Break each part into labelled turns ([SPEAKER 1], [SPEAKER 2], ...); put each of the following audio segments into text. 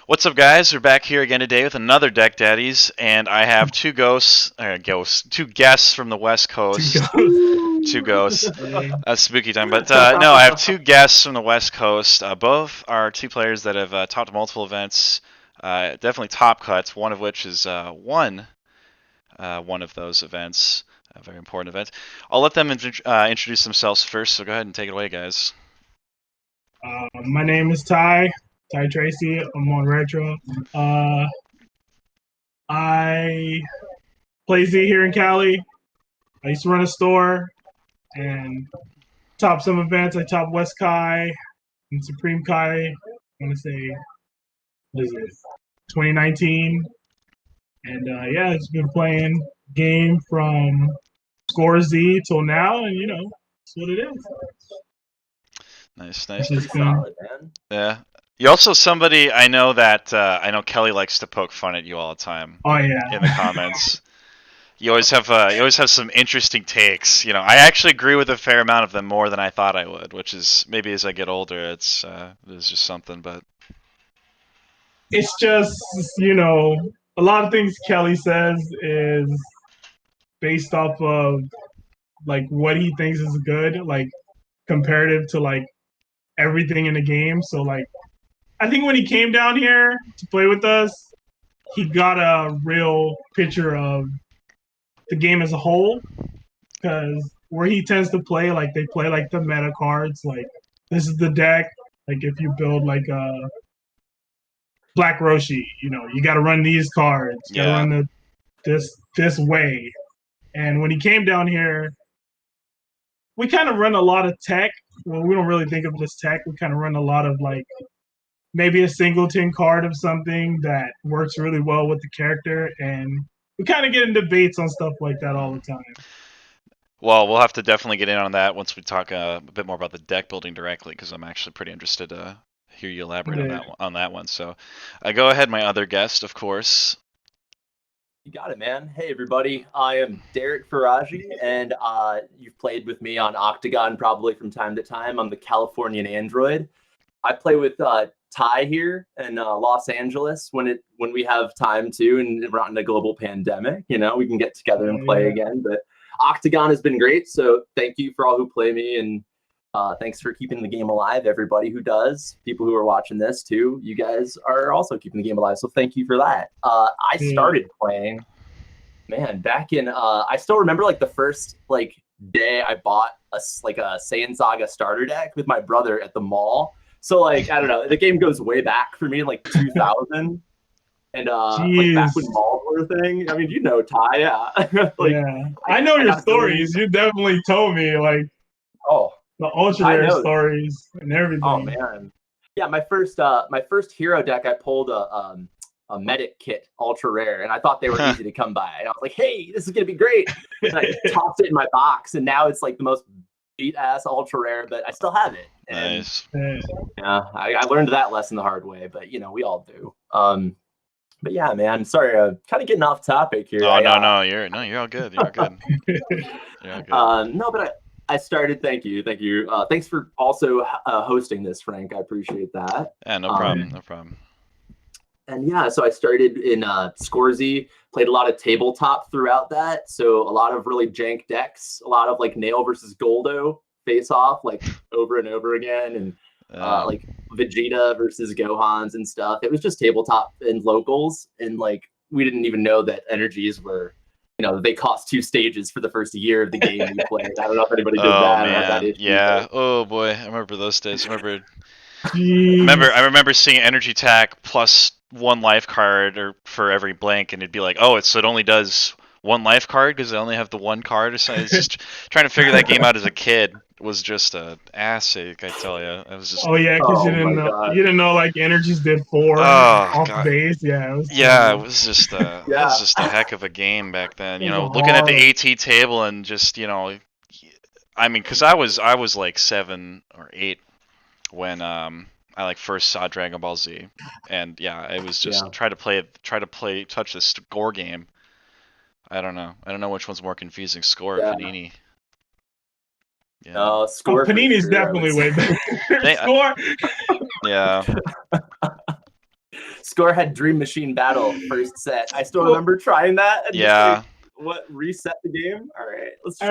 [SPEAKER 1] What's up, guys? We're back here again today with another Deck Daddies, and I have two two guests from the West
[SPEAKER 2] To
[SPEAKER 1] Coast.
[SPEAKER 2] go.
[SPEAKER 1] Two ghosts.
[SPEAKER 2] Yeah.
[SPEAKER 1] Spooky time. But no, I have two guests from the West Coast. Both are two players that have taught multiple events. Definitely top cuts. One of which is won one of those events. A very important event. I'll let them introduce themselves first. So go ahead and take it away, guys.
[SPEAKER 2] My name is Ty Tracey. I'm on Retro. I play Z here in Cali. I used to run a store and top some events. I top West Kai and Supreme Kai. I want to say, what is it, 2019. And yeah, it's been playing game from Score Z till now, and that's what it is.
[SPEAKER 1] Nice,
[SPEAKER 2] It's
[SPEAKER 1] nice.
[SPEAKER 2] just
[SPEAKER 3] Pretty
[SPEAKER 2] been,
[SPEAKER 3] solid, man.
[SPEAKER 1] Yeah. You're also somebody I know that I know Kelly likes to poke fun at you all the time
[SPEAKER 2] oh yeah.
[SPEAKER 1] in the comments. You always have some interesting takes. I actually agree with a fair amount of them more than I thought I would, which is maybe as I get older, it's just something. But
[SPEAKER 2] It's just a lot of things Kelly says is based off of like what he thinks is good, like comparative to like everything in the game. So like I think when he came down here to play with us, he got a real picture of the game as a whole. Because where he tends to play, like they play like the meta cards, like this is the deck. Like if you build like a Black Roshi, you got to run these cards. You got to
[SPEAKER 1] yeah,
[SPEAKER 2] run this way. And when he came down here, we kind of run a lot of tech. Well, we don't really think of it as tech. We kind of run a lot of like maybe a singleton card of something that works really well with the character, and we kind of get in debates on stuff like that all the time.
[SPEAKER 1] well, we'll have to definitely get in on that once we talk a bit more about the deck building directly, because I'm actually pretty interested to hear you elaborate
[SPEAKER 2] Yeah.
[SPEAKER 1] on that one. So, go ahead, my other guest, of course.
[SPEAKER 3] You got it, man. Hey, everybody. I am Derek Faraji, and you've played with me on Octagon probably from time to time. I'm the Californian android. I play with Ty here in Los Angeles when we have time to, and we're not in a global pandemic. We can get together and play again. But Octagon has been great, so thank you for all who play me, and thanks for keeping the game alive, everybody who does. People who are watching this too, you guys are also keeping the game alive, so thank you for that. I started playing, man, back in I still remember like the first day I bought a Saiyan Saga starter deck with my brother at the mall. So I don't know, the game goes way back for me in like 2000. And like back when malls were a thing. I mean, Ty, yeah.
[SPEAKER 2] Yeah, I know your stories. You definitely told me like the ultra rare stories and everything.
[SPEAKER 3] Oh man, yeah. My first hero deck, I pulled a medic kit ultra rare, and I thought they were easy to come by. And I was like, hey, this is gonna be great. And I tossed it in my box, and now it's like the most beat ass ultra rare, but I still have it. And,
[SPEAKER 1] Nice.
[SPEAKER 3] Yeah, I learned that lesson the hard way, but we all do. But yeah, man, sorry, kind of getting off topic here.
[SPEAKER 1] Oh, no, you're all good. You're all good. You're all good.
[SPEAKER 3] No, but I started. Thank you. Thanks for also hosting this, Frank. I appreciate that.
[SPEAKER 1] Yeah, no problem.
[SPEAKER 3] And yeah, so I started in Scorzy, played a lot of tabletop throughout that. So a lot of really jank decks, a lot of like Nail versus Goldo face off like over and over again, and like Vegeta versus Gohans and stuff. It was just tabletop and locals, and like we didn't even know that energies were, they cost 2 stages for the first year of the game we played. I don't know if anybody did that.
[SPEAKER 1] Man.
[SPEAKER 3] Or had that issue,
[SPEAKER 1] yeah.
[SPEAKER 3] But...
[SPEAKER 1] Oh boy, I remember those days. I remember seeing energy tack plus 1 life card or for every blank, and it'd be like, oh, it only does 1 life card because they only have the 1 card or something. It's just trying to figure that game out as a kid was just a ass ache, I tell you. It was just.
[SPEAKER 2] Oh yeah, because you didn't know like energies did 4 off base. Yeah,
[SPEAKER 1] it was just it was just a heck of a game back then. Looking at the AT table and just I mean, because I was like 7 or 8 when I like first saw Dragon Ball Z, and yeah, it was just try to touch the score game. I don't know which one's more confusing, Score or Panini.
[SPEAKER 3] Yeah. Score.
[SPEAKER 2] Panini's definitely way better. Score.
[SPEAKER 1] Yeah.
[SPEAKER 3] Score had Dream Machine Battle first set. I still remember trying that. And
[SPEAKER 1] yeah.
[SPEAKER 3] Just like, what, reset the game? All right, let's try.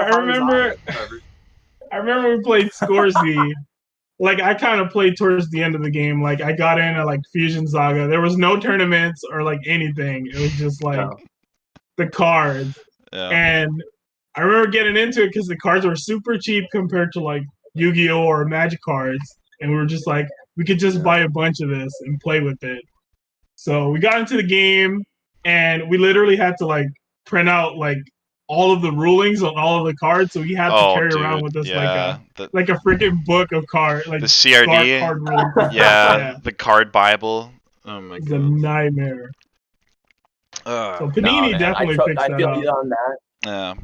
[SPEAKER 2] I remember we played Scoresy. Like I kind of played towards the end of the game. Like I got in at like Fusion Saga. There was no tournaments or like anything. It was just like the cards.
[SPEAKER 1] Yeah.
[SPEAKER 2] And I remember getting into it because the cards were super cheap compared to like Yu-Gi-Oh or Magic cards. And we were just like, we could just buy a bunch of this and play with it. So we got into the game and we literally had to like print out like all of the rulings on all of the cards, so we had to carry around with us like a freaking book of cards, like
[SPEAKER 1] the CRD,
[SPEAKER 2] card rulings.
[SPEAKER 1] The card Bible. Oh my god,
[SPEAKER 2] it's a nightmare. So Panini definitely fixed that
[SPEAKER 3] I feel
[SPEAKER 2] up.
[SPEAKER 3] you on that.
[SPEAKER 1] Yeah.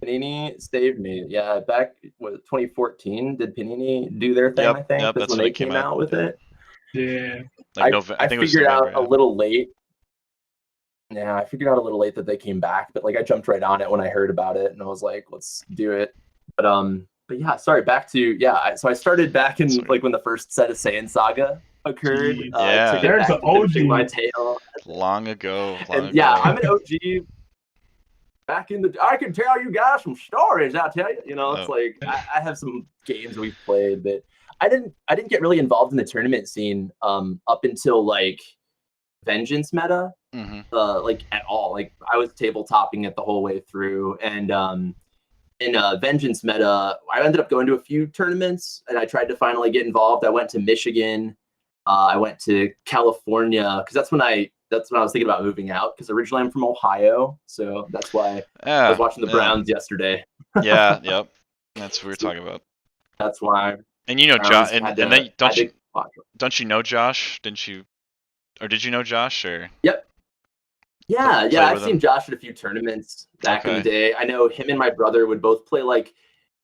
[SPEAKER 3] Panini saved me. Yeah, back was 2014. Did Panini do their thing?
[SPEAKER 1] Yep,
[SPEAKER 3] I think
[SPEAKER 1] yep,
[SPEAKER 3] that's when they came out with it.
[SPEAKER 2] Yeah.
[SPEAKER 1] Like
[SPEAKER 3] I think figured out a little late. Yeah, I figured out a little late that they came back, but like I jumped right on it when I heard about it, and I was like, let's do it. But yeah, sorry. Back to so I started back in like when the first set of Saiyan Saga occurred.
[SPEAKER 1] Yeah,
[SPEAKER 2] there's an OG.
[SPEAKER 3] My tail.
[SPEAKER 1] Long ago.
[SPEAKER 3] Yeah, I'm an OG. Back in the, I can tell you guys some stories. I'll tell you. You know, it's like I have some games we've played, but I didn't get really involved in the tournament scene up until like Vengeance meta, like at all. Like I was tabletopping it the whole way through, and in Vengeance meta, I ended up going to a few tournaments, and I tried to finally get involved. I went to Michigan, I went to California because that's when I was thinking about moving out. Because originally I'm from Ohio, so that's why I was watching the Browns yesterday.
[SPEAKER 1] Yeah, yep, that's what we were talking about.
[SPEAKER 3] That's why.
[SPEAKER 1] And you know Josh, and then don't you know Josh? Didn't you? Or did you know Josh? Or
[SPEAKER 3] yep. Yeah, I've seen Josh at a few tournaments back in the day. I know him and my brother would both play. Like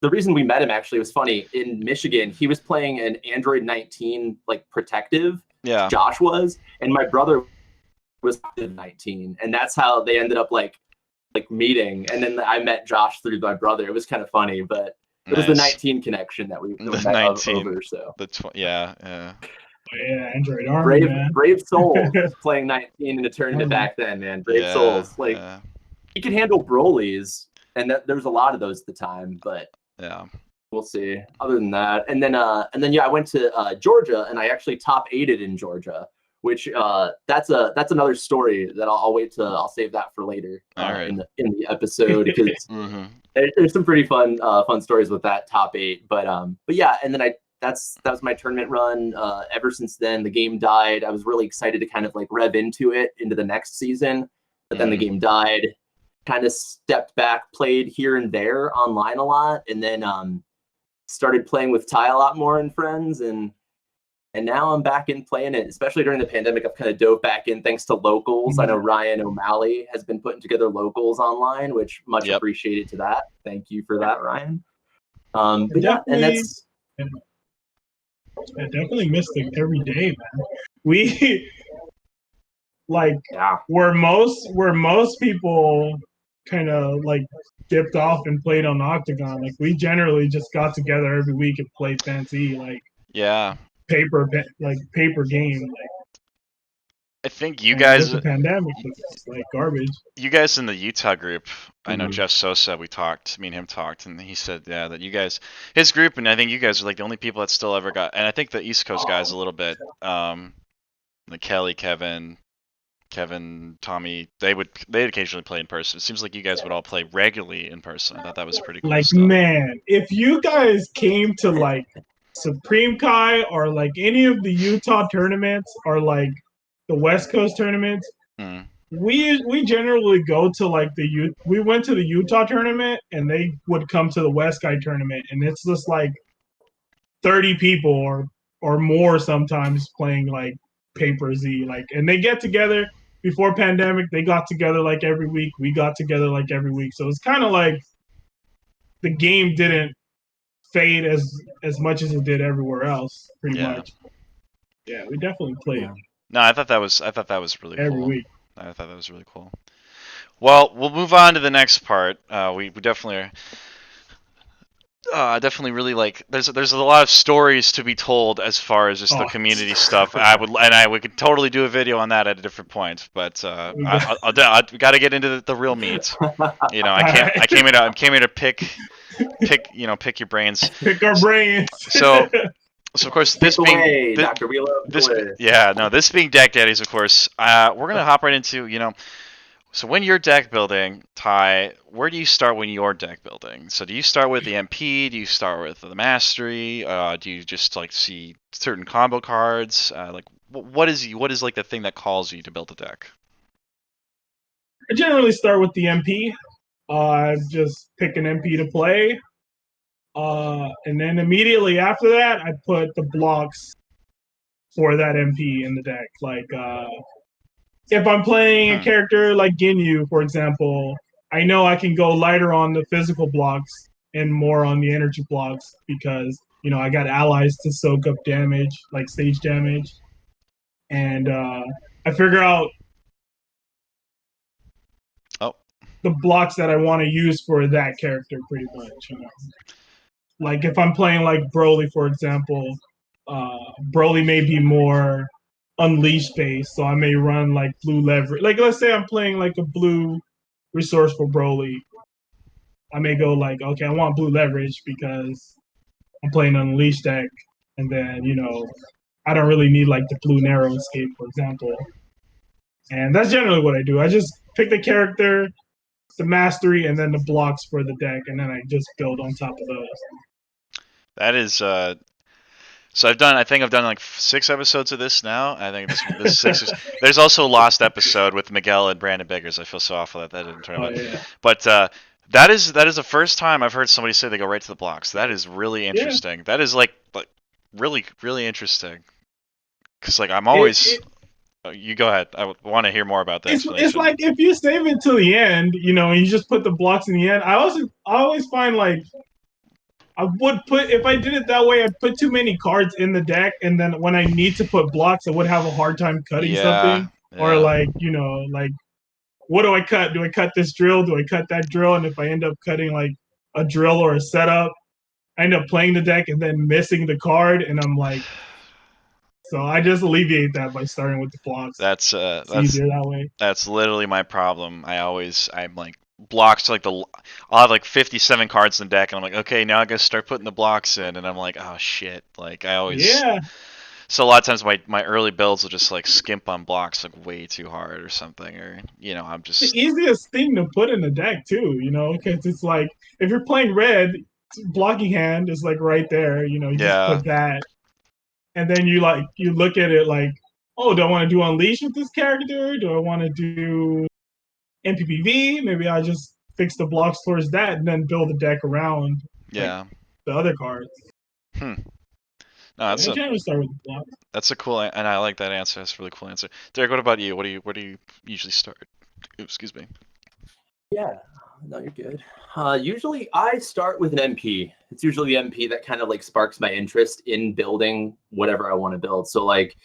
[SPEAKER 3] the reason we met him actually was funny. In Michigan, he was playing an Android 19 like protective.
[SPEAKER 1] Yeah.
[SPEAKER 3] Josh was, and my brother was 19, and that's how they ended up like meeting. And then I met Josh through my brother. It was kind of funny, but it was the 19 connection that we met 19 over. So
[SPEAKER 2] yeah, Android Army,
[SPEAKER 3] brave souls playing 19 in a tournament back then, man. Brave souls. Like he could handle Broly's, and there's a lot of those at the time, but we'll see. Other than that, and then I went to Georgia, and I actually top 8'd in Georgia, which that's another story that I'll save that for later in the episode because there's some pretty fun stories with that top 8. But yeah, and then that was my tournament run. Ever since then, the game died. I was really excited to kind of like rev into the next season, but then the game died. Kind of stepped back, played here and there online a lot, and then started playing with Ty a lot more and friends, and now I'm back in playing it. Especially during the pandemic, I've kind of dove back in thanks to locals. I know Ryan O'Malley has been putting together locals online, which much appreciated to that. Thank you for that, Ryan. But yeah, and that's.
[SPEAKER 2] I definitely missed it every day, man. We like where most people kind of like dipped off and played on Octagon. Like we generally just got together every week and played fancy paper game. Like,
[SPEAKER 1] I think you guys.
[SPEAKER 2] The pandemic was like garbage.
[SPEAKER 1] You guys in the Utah group, I know Jeff Sosa. Me and him talked, and he said, that you guys, his group, and I think you guys are like the only people that still ever got. And I think the East Coast guys a little bit, like Kelly, Kevin, Tommy, they'd occasionally play in person. It seems like you guys would all play regularly in person. I thought that was pretty cool.
[SPEAKER 2] Like, man, if you guys came to like Supreme Kai or like any of the Utah tournaments or like the West Coast tournaments, we generally go to like we went to the Utah tournament and they would come to the West Kai tournament, and it's just like 30 people or more sometimes playing like Paper Z, like, and they get together. Before pandemic, they got together like every week. We got together like every week. So it's kind of like the game didn't fade as much as it did everywhere else, pretty much. Yeah, we definitely played.
[SPEAKER 1] No, I thought that was really cool.
[SPEAKER 2] Every week.
[SPEAKER 1] I thought that was really cool. Well, we'll move on to the next part. We definitely are. I definitely really like. There's a lot of stories to be told as far as just the community stuff. We could totally do a video on that at a different point. But I got to get into the real meat. You know, I came here to pick your brains.
[SPEAKER 2] Pick our brains.
[SPEAKER 1] So of course
[SPEAKER 3] Pick away, Dr. Wheeler.
[SPEAKER 1] This being Deck Daddies, of course, we're gonna hop right into So when you're deck building, Ty, where do you start when you're deck building? So do you start with the MP? Do you start with the mastery? Do you just like see certain combo cards? Like what is like the thing that calls you to build a deck?
[SPEAKER 2] I generally start with the MP. I just pick an MP to play. And then immediately after that, I put the blocks for that MP in the deck. Like if I'm playing a character like Ginyu, for example, I know I can go lighter on the physical blocks and more on the energy blocks because I got allies to soak up damage, like stage damage, and I figure out the blocks that I want to use for that character pretty much. Like if I'm playing like Broly, for example, Broly may be more unleash based, so I may run like blue leverage. Like let's say I'm playing like a blue resourceful Broly. I may go like, okay, I want blue leverage because I'm playing an unleash deck, and then I don't really need like the blue narrow escape, for example. And that's generally what I do. I just pick the character, the mastery, and then the blocks for the deck, and then I just build on top of those.
[SPEAKER 1] That is so I think I've done like 6 episodes of this now. I think this 6 is, there's also a lost episode with Miguel and Brandon Biggers. I feel so awful that didn't turn out.
[SPEAKER 2] Yeah.
[SPEAKER 1] But that is the first time I've heard somebody say they go right to the blocks. That is really interesting. Yeah. That is like really really interesting. Cuz like I'm always you go ahead. I want to hear more about that.
[SPEAKER 2] It's like if you save it till the end, you just put the blocks in the end. I always find like I would put, if I did it that way, I'd put too many cards in the deck, and then when I need to put blocks, I would have a hard time cutting something. Yeah. Or like, like what do I cut? Do I cut this drill? Do I cut that drill? And if I end up cutting like a drill or a setup, I end up playing the deck and then missing the card, and I'm like, so I just alleviate that by starting with the blocks.
[SPEAKER 1] That's
[SPEAKER 2] easier that way.
[SPEAKER 1] That's literally my problem. I'm like blocks like I'll have like 57 cards in the deck, and I'm like, okay, now I gotta start putting the blocks in, and I'm like, oh shit, like I always So a lot of times my early builds will just like skimp on blocks like way too hard or something, or I'm just
[SPEAKER 2] the easiest thing to put in the deck too, because it's like if you're playing red, blocking hand is like right there, you just put that, and then you look at it like, oh, do I want to do unleash with this character? Do I want to do MPPV? Maybe I just fix the blocks towards that and then build the deck around the other cards.
[SPEAKER 1] No, that's
[SPEAKER 2] generally start with the blocks.
[SPEAKER 1] That's a cool, and I like that answer. That's a really cool answer. Derek, what about you? Where do you usually start? Oops, excuse me.
[SPEAKER 3] Yeah, no, you're good. Usually I start with an MP. It's usually the MP that kind of like sparks my interest in building whatever I want to build. So like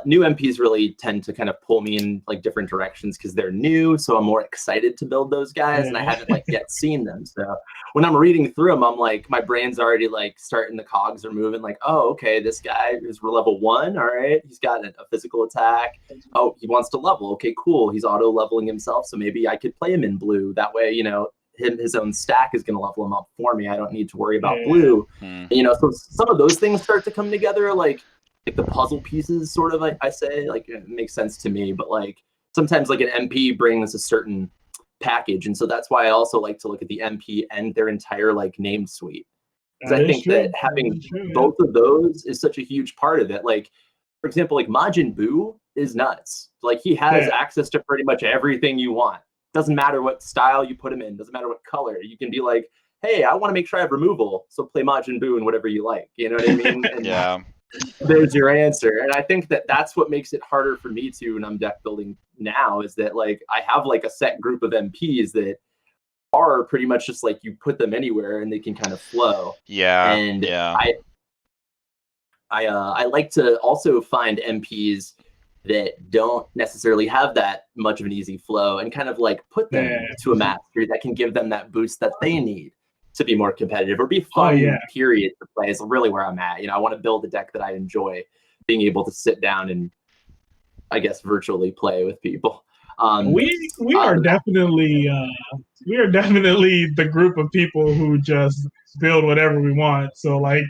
[SPEAKER 3] new MPs really tend to kind of pull me in like different directions because they're new. So I'm more excited to build those guys, and I haven't like yet seen them. So when I'm reading through them, I'm like, my brain's already like starting, the cogs are moving. Like, oh, okay, this guy is level 1. All right, he's got a physical attack. Oh, he wants to level. Okay, cool. He's auto leveling himself. So maybe I could play him in blue. That way, his own stack is going to level him up for me. I don't need to worry about blue. So some of those things start to come together, like the puzzle pieces, sort of. I say, like, it makes sense to me, but like sometimes like an MP brings a certain package, and so that's why I also like to look at the MP and their entire like name suite, because I think that having both of those is such a huge part of it. Like, for example, like Majin Buu is nuts. Like he has access to pretty much everything you want. Doesn't matter what style you put him in. Doesn't matter what color. You can be like, hey, I want to make sure I have removal, so play Majin Buu and whatever you like. You know what I mean? And there's your answer. And I think that that's what makes it harder for me too when I'm deck building now, is that like I have like a set group of MPs that are pretty much just like you put them anywhere and they can kind of flow. And I like to also find MPs that don't necessarily have that much of an easy flow and kind of like put them to a mastery that can give them that boost that they need. to be more competitive or be fun. Period to play is really where I'm at. I want to build a deck that I enjoy being able to sit down and, I guess, virtually play with people.
[SPEAKER 2] We are definitely the group of people who just build whatever we want. So like,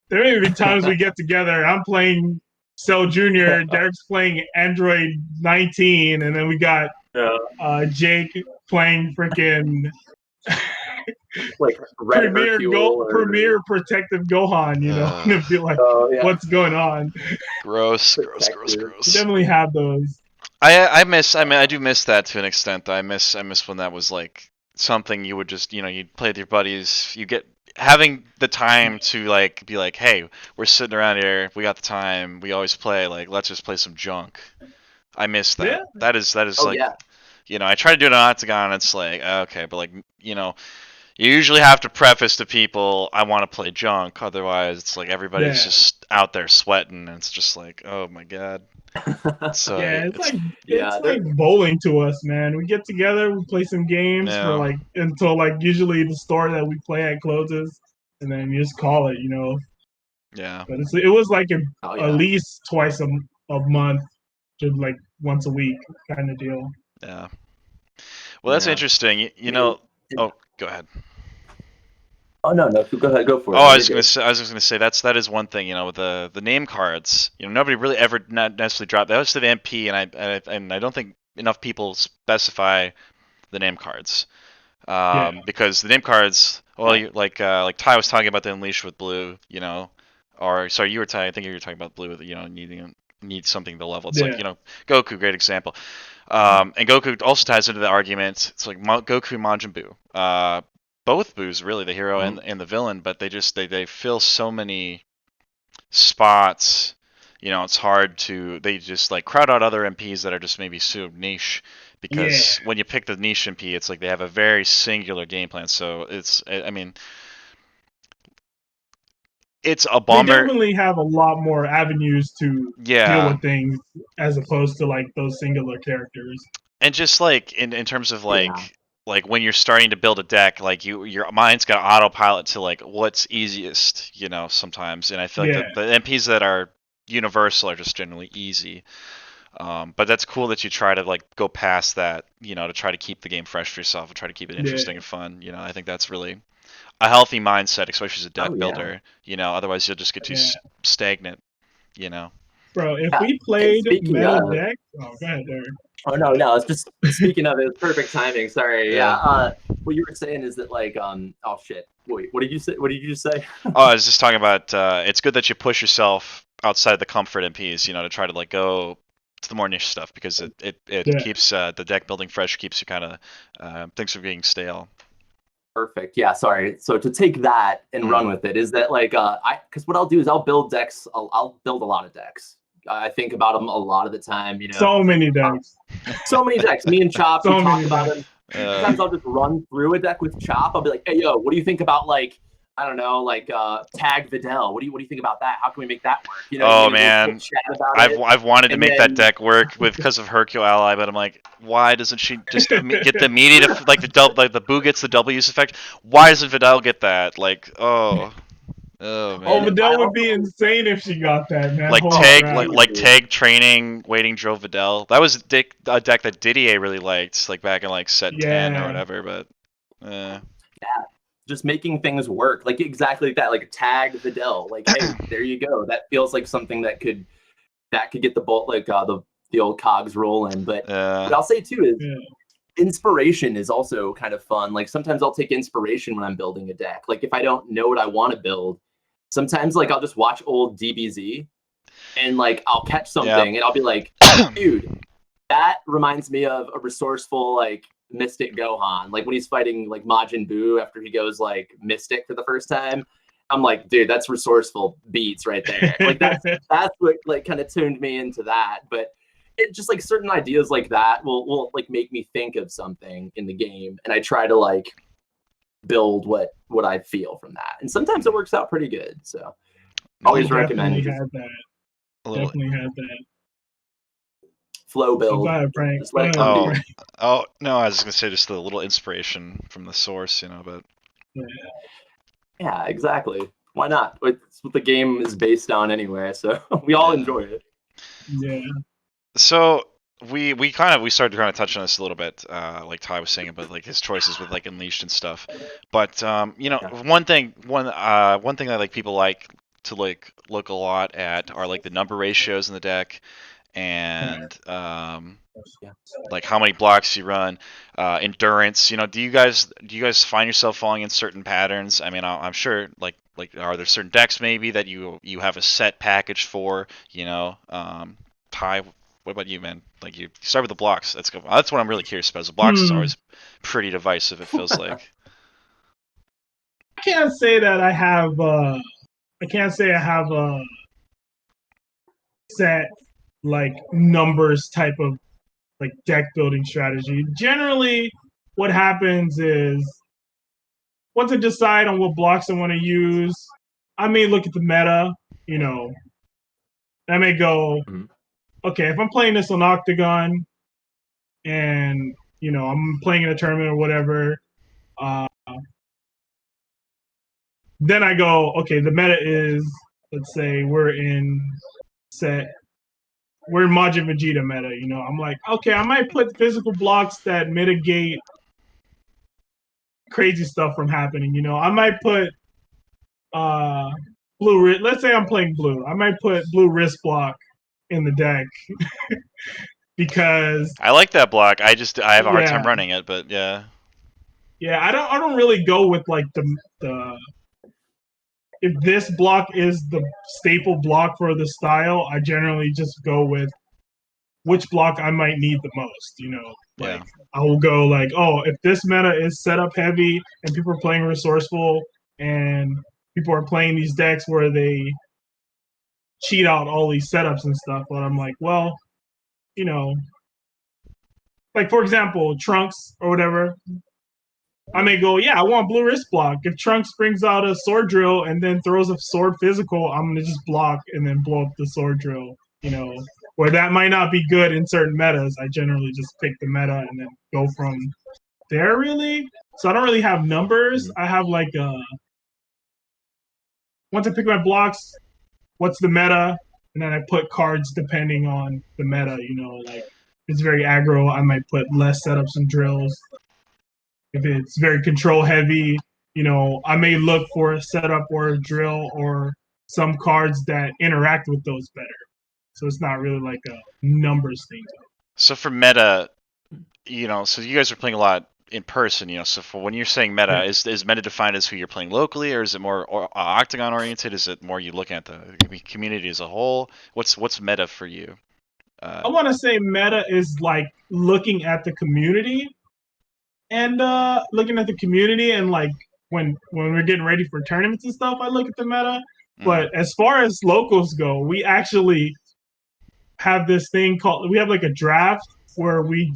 [SPEAKER 2] there may be times we get together. I'm playing Cell Junior, Derek's playing Android 19, and then we got Jake playing freaking
[SPEAKER 3] like
[SPEAKER 2] Premier Protective Gohan. And it'd be like, what's going on?
[SPEAKER 1] Gross.
[SPEAKER 2] We definitely have those.
[SPEAKER 1] I do miss that to an extent. I miss when that was like something you would just, you'd play with your buddies. You get having the time to like be like, hey, we're sitting around here, we got the time, we always play, like, let's just play some junk. I miss that.
[SPEAKER 2] Yeah.
[SPEAKER 1] That is like, I try to do it on Octagon. It's like, okay, but like, you usually have to preface to people, I want to play junk. Otherwise, it's like everybody's just out there sweating, and it's just like, oh my god. So
[SPEAKER 2] it's like bowling to us, man. We get together, we play some games for like until like usually the store that we play at closes, and then you just call it,
[SPEAKER 1] Yeah.
[SPEAKER 2] But it was like at least twice a month, just like once a week kind of deal.
[SPEAKER 1] Yeah. Well, that's interesting. Oh, go ahead.
[SPEAKER 3] Oh no, go ahead, go for it.
[SPEAKER 1] Oh, I was just gonna say that is one thing, with the name cards. Nobody really ever necessarily dropped. That was to the MP, and I don't think enough people specify the name cards, because the name cards. Well, like Ty was talking about the Unleash with blue, or sorry, you were I think you were talking about blue with need something to level. It's like Goku, great example. And Goku also ties into the argument. It's like Goku, Majin Buu. Both Boos, really, the hero and the villain, but they fill so many spots. It's hard to, they just like crowd out other MPs that are just maybe so niche, because when you pick the niche MP, it's like they have a very singular game plan. So it's a bummer.
[SPEAKER 2] They definitely have a lot more avenues to deal with things as opposed to like those singular characters.
[SPEAKER 1] And just like in terms of like when you're starting to build a deck, like your mind's got autopilot to like what's easiest, sometimes. And I feel like the MPs that are universal are just generally easy. But that's cool that you try to like go past that, to try to keep the game fresh for yourself and try to keep it interesting and fun. I think that's really a healthy mindset, especially as a deck builder. Otherwise you'll just get too stagnant.
[SPEAKER 2] Bro, if we played meta deck, go ahead, Derek.
[SPEAKER 3] Oh no! It's just speaking of it, it's perfect timing. Sorry. What you were saying is that like oh shit. Wait, what did you say? What did you just say?
[SPEAKER 1] I was just talking about it's good that you push yourself outside the comfort MPs, to try to like go to the more niche stuff, because it keeps the deck building fresh, keeps you kind of things from being stale.
[SPEAKER 3] Perfect. Yeah. Sorry. So to take that and run with it is that like because what I'll do is I'll build decks. I'll build a lot of decks. I think about them a lot of the time,
[SPEAKER 2] So many decks.
[SPEAKER 3] So many decks. Me and Chop, we talk about them. Sometimes I'll just run through a deck with Chop. I'll be like, hey, yo, what do you think about like, I don't know, like Tag Videl? What do you think about that? How can we make that work?
[SPEAKER 1] Oh man, I've wanted to make that deck work because of Hercule Ally, but I'm like, why doesn't she just get the immediate like the Boo gets the double use effect? Why doesn't Videl get that? Like, oh man.
[SPEAKER 2] Videl would be insane if she got that, man.
[SPEAKER 1] Like tag training, waiting drove Videl. That was a deck that Didier really liked, like back in like set 10 or whatever. But
[SPEAKER 3] just making things work, like exactly like that, like Tag Videl. Like, hey, there you go. That feels like something that could get the bolt, like the old cogs rolling. But what I'll say too is. Inspiration is also kind of fun. Like sometimes I'll take inspiration when I'm building a deck. Like if I don't know what I want to build, sometimes like I'll just watch old DBZ and like I'll catch something and I'll be like, dude, that reminds me of a resourceful like Mystic Gohan. Like when he's fighting like Majin Buu after he goes like Mystic for the first time. I'm like, dude, that's resourceful beats right there. Like that's what like kind of tuned me into that. But it just like certain ideas like that will like make me think of something in the game, and I try to like build what I feel from that, and sometimes it works out pretty good. So always recommend.
[SPEAKER 2] Definitely had that.
[SPEAKER 3] Flow build.
[SPEAKER 1] Oh no, I was just gonna say just a little inspiration from the source, but
[SPEAKER 3] Yeah, exactly. Why not? It's what the game is based on anyway, so we all enjoy it.
[SPEAKER 2] Yeah.
[SPEAKER 1] So we started to kind of touch on this a little bit, like Ty was saying about like his choices with like Unleashed and stuff. But one thing that like people like to like look a lot at are like the number ratios in the deck, and like how many blocks you run, endurance. Do you guys find yourself falling in certain patterns? I mean, I'm sure like are there certain decks maybe that you have a set package for? Ty, what about you, man? Like you start with the blocks. That's what I'm really curious about. The blocks is always pretty divisive. It feels like.
[SPEAKER 2] I can't say that I have. I can't say I have a set like numbers type of like deck building strategy. Generally, what happens is once I decide on what blocks I want to use, I may look at the meta. I may go, okay, if I'm playing this on Octagon, and I'm playing in a tournament or whatever, then I go, okay, the meta is, let's say we're in Majin Vegeta meta. I'm like, okay, I might put physical blocks that mitigate crazy stuff from happening. I might put blue. Let's say I'm playing blue. I might put blue wrist block in the deck because
[SPEAKER 1] I like that block. I have a hard time running it, but yeah.
[SPEAKER 2] Yeah, I don't really go with like the if this block is the staple block for the style. I generally just go with which block I might need the most. Like I will go like, oh, if this meta is setup heavy and people are playing resourceful and people are playing these decks where they cheat out all these setups and stuff, but I'm like, well, like for example, Trunks or whatever. I may go, yeah, I want blue wrist block. If Trunks brings out a sword drill and then throws a sword physical, I'm gonna just block and then blow up the sword drill. Where that might not be good in certain metas. I generally just pick the meta and then go from there. Really, so I don't really have numbers. I have like once I pick my blocks, what's the meta, and then I put cards depending on the meta. Like if it's very aggro, I might put less setups and drills. If it's very control heavy, I may look for a setup or a drill or some cards that interact with those better. So it's not really like a numbers thing.
[SPEAKER 1] So for meta, so you guys are playing a lot in person, so for when you're saying meta, is meta defined as who you're playing locally, or is it more octagon oriented? Is it more you looking at the community as a whole? What's meta for you?
[SPEAKER 2] I want to say meta is like looking at the community and like when we're getting ready for tournaments and stuff, I look at the meta. But as far as locals go, we actually have this thing we have like a draft where we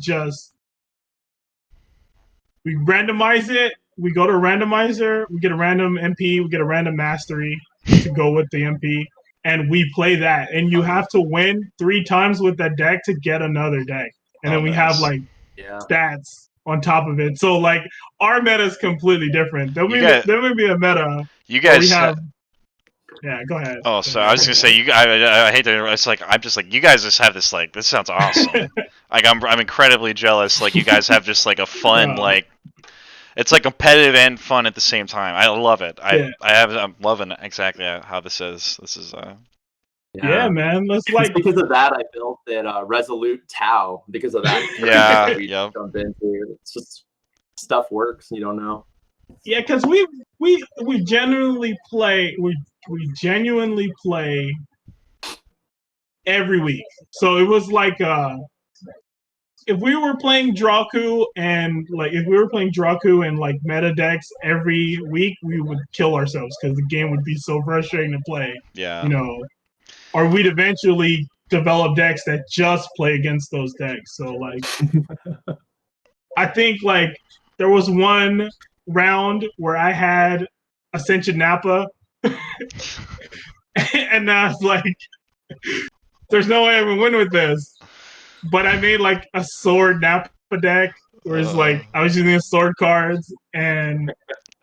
[SPEAKER 2] randomize it. We go to a randomizer, we get a random MP, we get a random mastery to go with the MP, and we play that. And you have to win 3 times with that deck to get another deck. And then we have like stats on top of it. So like our meta is completely different. There may be a meta.
[SPEAKER 1] You guys
[SPEAKER 2] Yeah, go ahead.
[SPEAKER 1] Oh, so I was gonna say I hate to. It's like I'm just like you guys just have this like this sounds awesome. Like I'm incredibly jealous. Like you guys have just like a fun like it's like competitive and fun at the same time. I love it. I'm loving exactly how this is. This is
[SPEAKER 2] yeah, man. Let's like
[SPEAKER 3] because of that I built that Resolute Tau because of that.
[SPEAKER 1] Yeah,
[SPEAKER 3] we jumped into. It's just stuff works. You don't know.
[SPEAKER 2] Yeah, because we genuinely play. We genuinely play every week. So it was like if we were playing Draku and like meta decks every week, we would kill ourselves because the game would be so frustrating to play.
[SPEAKER 1] Yeah.
[SPEAKER 2] Or we'd eventually develop decks that just play against those decks. So like I think like there was one round where I had Ascension Nappa and I was like, there's no way I would win with this. But I made like a sword Nappa deck where it's like I was using sword cards and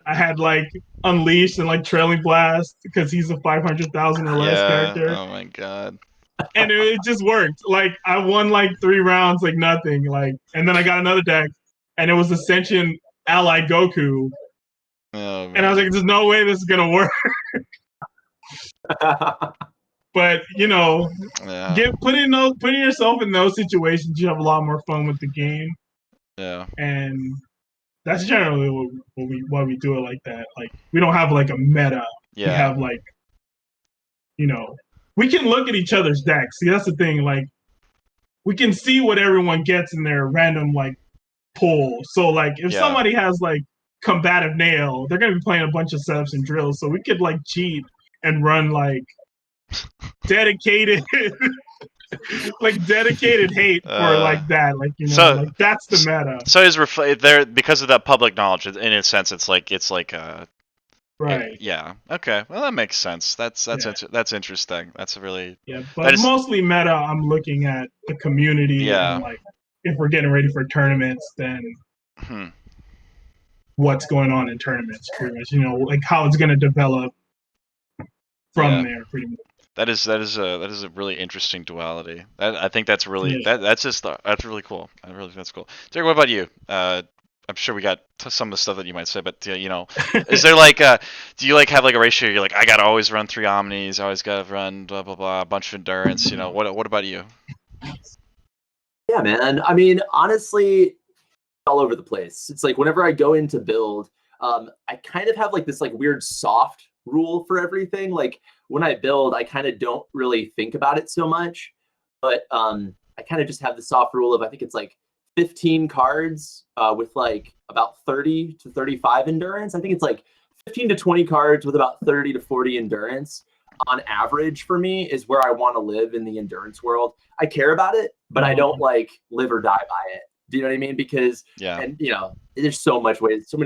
[SPEAKER 2] I had like Unleashed and like Trailing Blast because he's a 500,000 or less
[SPEAKER 1] Yeah.
[SPEAKER 2] character,
[SPEAKER 1] Oh my god.
[SPEAKER 2] and it just worked. Like I won like 3 rounds, like nothing. Like, and then I got another deck, and it was Ascension Ally Goku,
[SPEAKER 1] Oh
[SPEAKER 2] and I was
[SPEAKER 1] man.
[SPEAKER 2] like, "There's no way this is gonna work." But you know,
[SPEAKER 1] Yeah.
[SPEAKER 2] putting yourself in those situations, you have a lot more fun with the game,
[SPEAKER 1] Yeah.
[SPEAKER 2] and that's generally why we do it like that. Like we don't have like a meta. We
[SPEAKER 1] Yeah.
[SPEAKER 2] have like, you know, we can look at each other's decks. See, that's the thing. Like we can see what everyone gets in their random like pull. So like if
[SPEAKER 1] Yeah.
[SPEAKER 2] somebody has like combative nail, they're gonna be playing a bunch of setups and drills. So we could like cheat and run like dedicated like dedicated hate for like that. Like, you know,
[SPEAKER 1] So
[SPEAKER 2] like that's the meta.
[SPEAKER 1] so is there because of that public knowledge. In a sense, it's like
[SPEAKER 2] Right.
[SPEAKER 1] yeah. Okay. Well, that makes sense. That's
[SPEAKER 2] Yeah.
[SPEAKER 1] that's interesting. That's a really
[SPEAKER 2] Yeah.
[SPEAKER 1] that
[SPEAKER 2] But
[SPEAKER 1] is
[SPEAKER 2] mostly meta, I'm looking at the community
[SPEAKER 1] yeah.
[SPEAKER 2] and like if we're getting ready for tournaments, then
[SPEAKER 1] Hmm.
[SPEAKER 2] what's going on in tournaments, pretty much. You know, like how it's gonna develop from
[SPEAKER 1] Yeah.
[SPEAKER 2] there, pretty much.
[SPEAKER 1] That is a really interesting duality. I think that's really
[SPEAKER 2] Yeah.
[SPEAKER 1] that's really cool. I really think that's cool. Derek, what about you? I'm sure we got some of the stuff that you might say, but you know, is there like do you like have like a ratio? You're like, I gotta always run 3 omnis, I always gotta run blah blah blah, a bunch of endurance. You know, what about you?
[SPEAKER 3] Yeah, man. I mean, honestly, all over the place. It's like whenever I go into build, I kind of have like this like weird soft rule for everything. Like when I build, I kind of don't really think about it so much, but I kind of just have the soft rule of I think it's like 15 cards with like about 30 to 35 endurance. I think it's like 15 to 20 cards with about 30 to 40 endurance on average for me is where I want to live in the endurance world. I care about it, but I don't like live or die by it. Do you know what I mean? Because
[SPEAKER 1] Yeah.
[SPEAKER 3] and you know, there's so many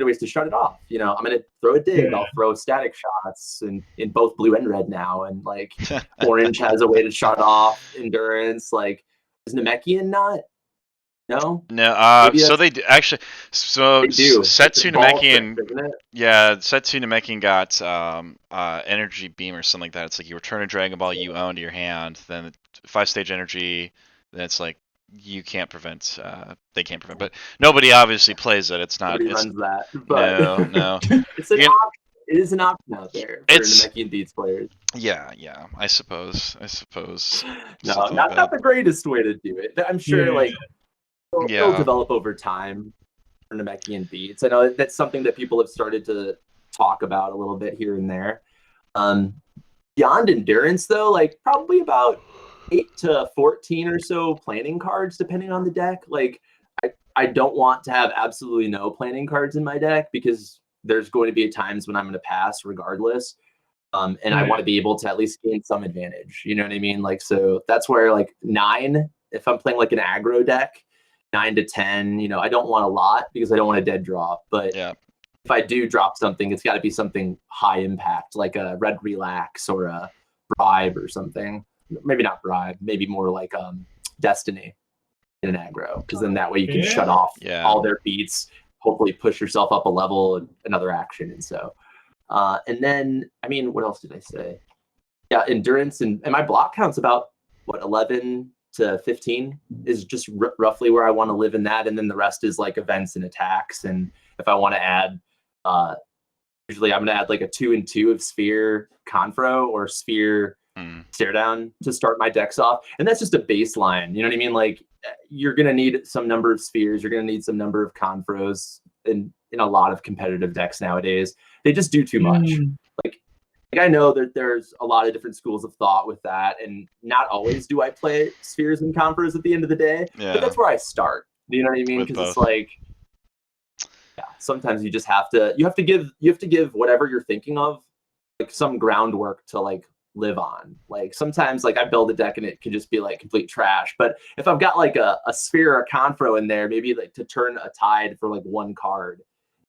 [SPEAKER 3] ways to shut it off. You know, I'm gonna throw a dig,
[SPEAKER 2] Yeah.
[SPEAKER 3] I'll throw static shots in both blue and red now, and like orange has a way to shut off endurance. Like is Namekian not? No,
[SPEAKER 1] No,
[SPEAKER 3] maybe
[SPEAKER 1] so
[SPEAKER 3] that's
[SPEAKER 1] they actually, so
[SPEAKER 3] they do. It's a
[SPEAKER 1] Setsu
[SPEAKER 3] ball trick,
[SPEAKER 1] Namekian,
[SPEAKER 3] isn't it?
[SPEAKER 1] yeah, Setsu Namekian got energy beam or something like that. It's like you return a Dragon Ball you own to your hand, then 5 stage energy, then it's like you can't prevent, they can't prevent, but nobody obviously plays it. It's not,
[SPEAKER 3] Nobody
[SPEAKER 1] it's
[SPEAKER 3] runs that, but
[SPEAKER 1] no.
[SPEAKER 3] it's an
[SPEAKER 1] You can,
[SPEAKER 3] option. It is an option out there for
[SPEAKER 1] it's
[SPEAKER 3] Namekian Beats players.
[SPEAKER 1] yeah, I suppose,
[SPEAKER 3] No,
[SPEAKER 1] something like
[SPEAKER 3] not
[SPEAKER 1] that.
[SPEAKER 3] the greatest way to do it. I'm sure
[SPEAKER 2] Yeah.
[SPEAKER 3] like it'll
[SPEAKER 1] Yeah,
[SPEAKER 3] develop over time for Namekian beats. I know that's something that people have started to talk about a little bit here and there. Um, Beyond endurance, though, like probably about 8 to 14 or so planning cards, depending on the deck. Like, I don't want to have absolutely no planning cards in my deck because there's going to be times when I'm going to pass regardless. And I
[SPEAKER 2] Yeah.
[SPEAKER 3] want to be able to at least gain some advantage. You know what I mean? Like, so that's where like 9, if I'm playing like an aggro deck, 9 to 10, you know, I don't want a lot because I don't want a dead drop. But
[SPEAKER 1] yeah,
[SPEAKER 3] if I do drop something, it's got to be something high impact, like a red relax or a bribe or something. Maybe not bribe, maybe more like destiny in an aggro, because then that way you can
[SPEAKER 2] Yeah.
[SPEAKER 3] shut off
[SPEAKER 1] Yeah.
[SPEAKER 3] all their beats, hopefully push yourself up a level and another action. And so, and then, I mean, what else did I say? Yeah, endurance and my block count's about what 11 to 15 is just roughly where I want to live in that, and then the rest is like events and attacks. And if I want to add, usually I'm gonna add like a 2 and 2 of sphere confro or sphere stare down to start my decks off, and that's just a baseline. You know what I mean? Like you're gonna need some number of spheres, you're gonna need some number of confros in a lot of competitive decks nowadays. They just do too much. Like I know that there's a lot of different schools of thought with that, and not always do I play spheres and confros at the end of the day,
[SPEAKER 1] yeah.
[SPEAKER 3] but that's where I start. Do you know what I mean?
[SPEAKER 1] With
[SPEAKER 3] Because it's
[SPEAKER 1] both.
[SPEAKER 3] like, yeah, sometimes you just have to give whatever you're thinking of like some groundwork to like live on. Like sometimes like I build a deck and it can just be like complete trash, but if I've got like a sphere or a confro in there, maybe like to turn a tide for like one card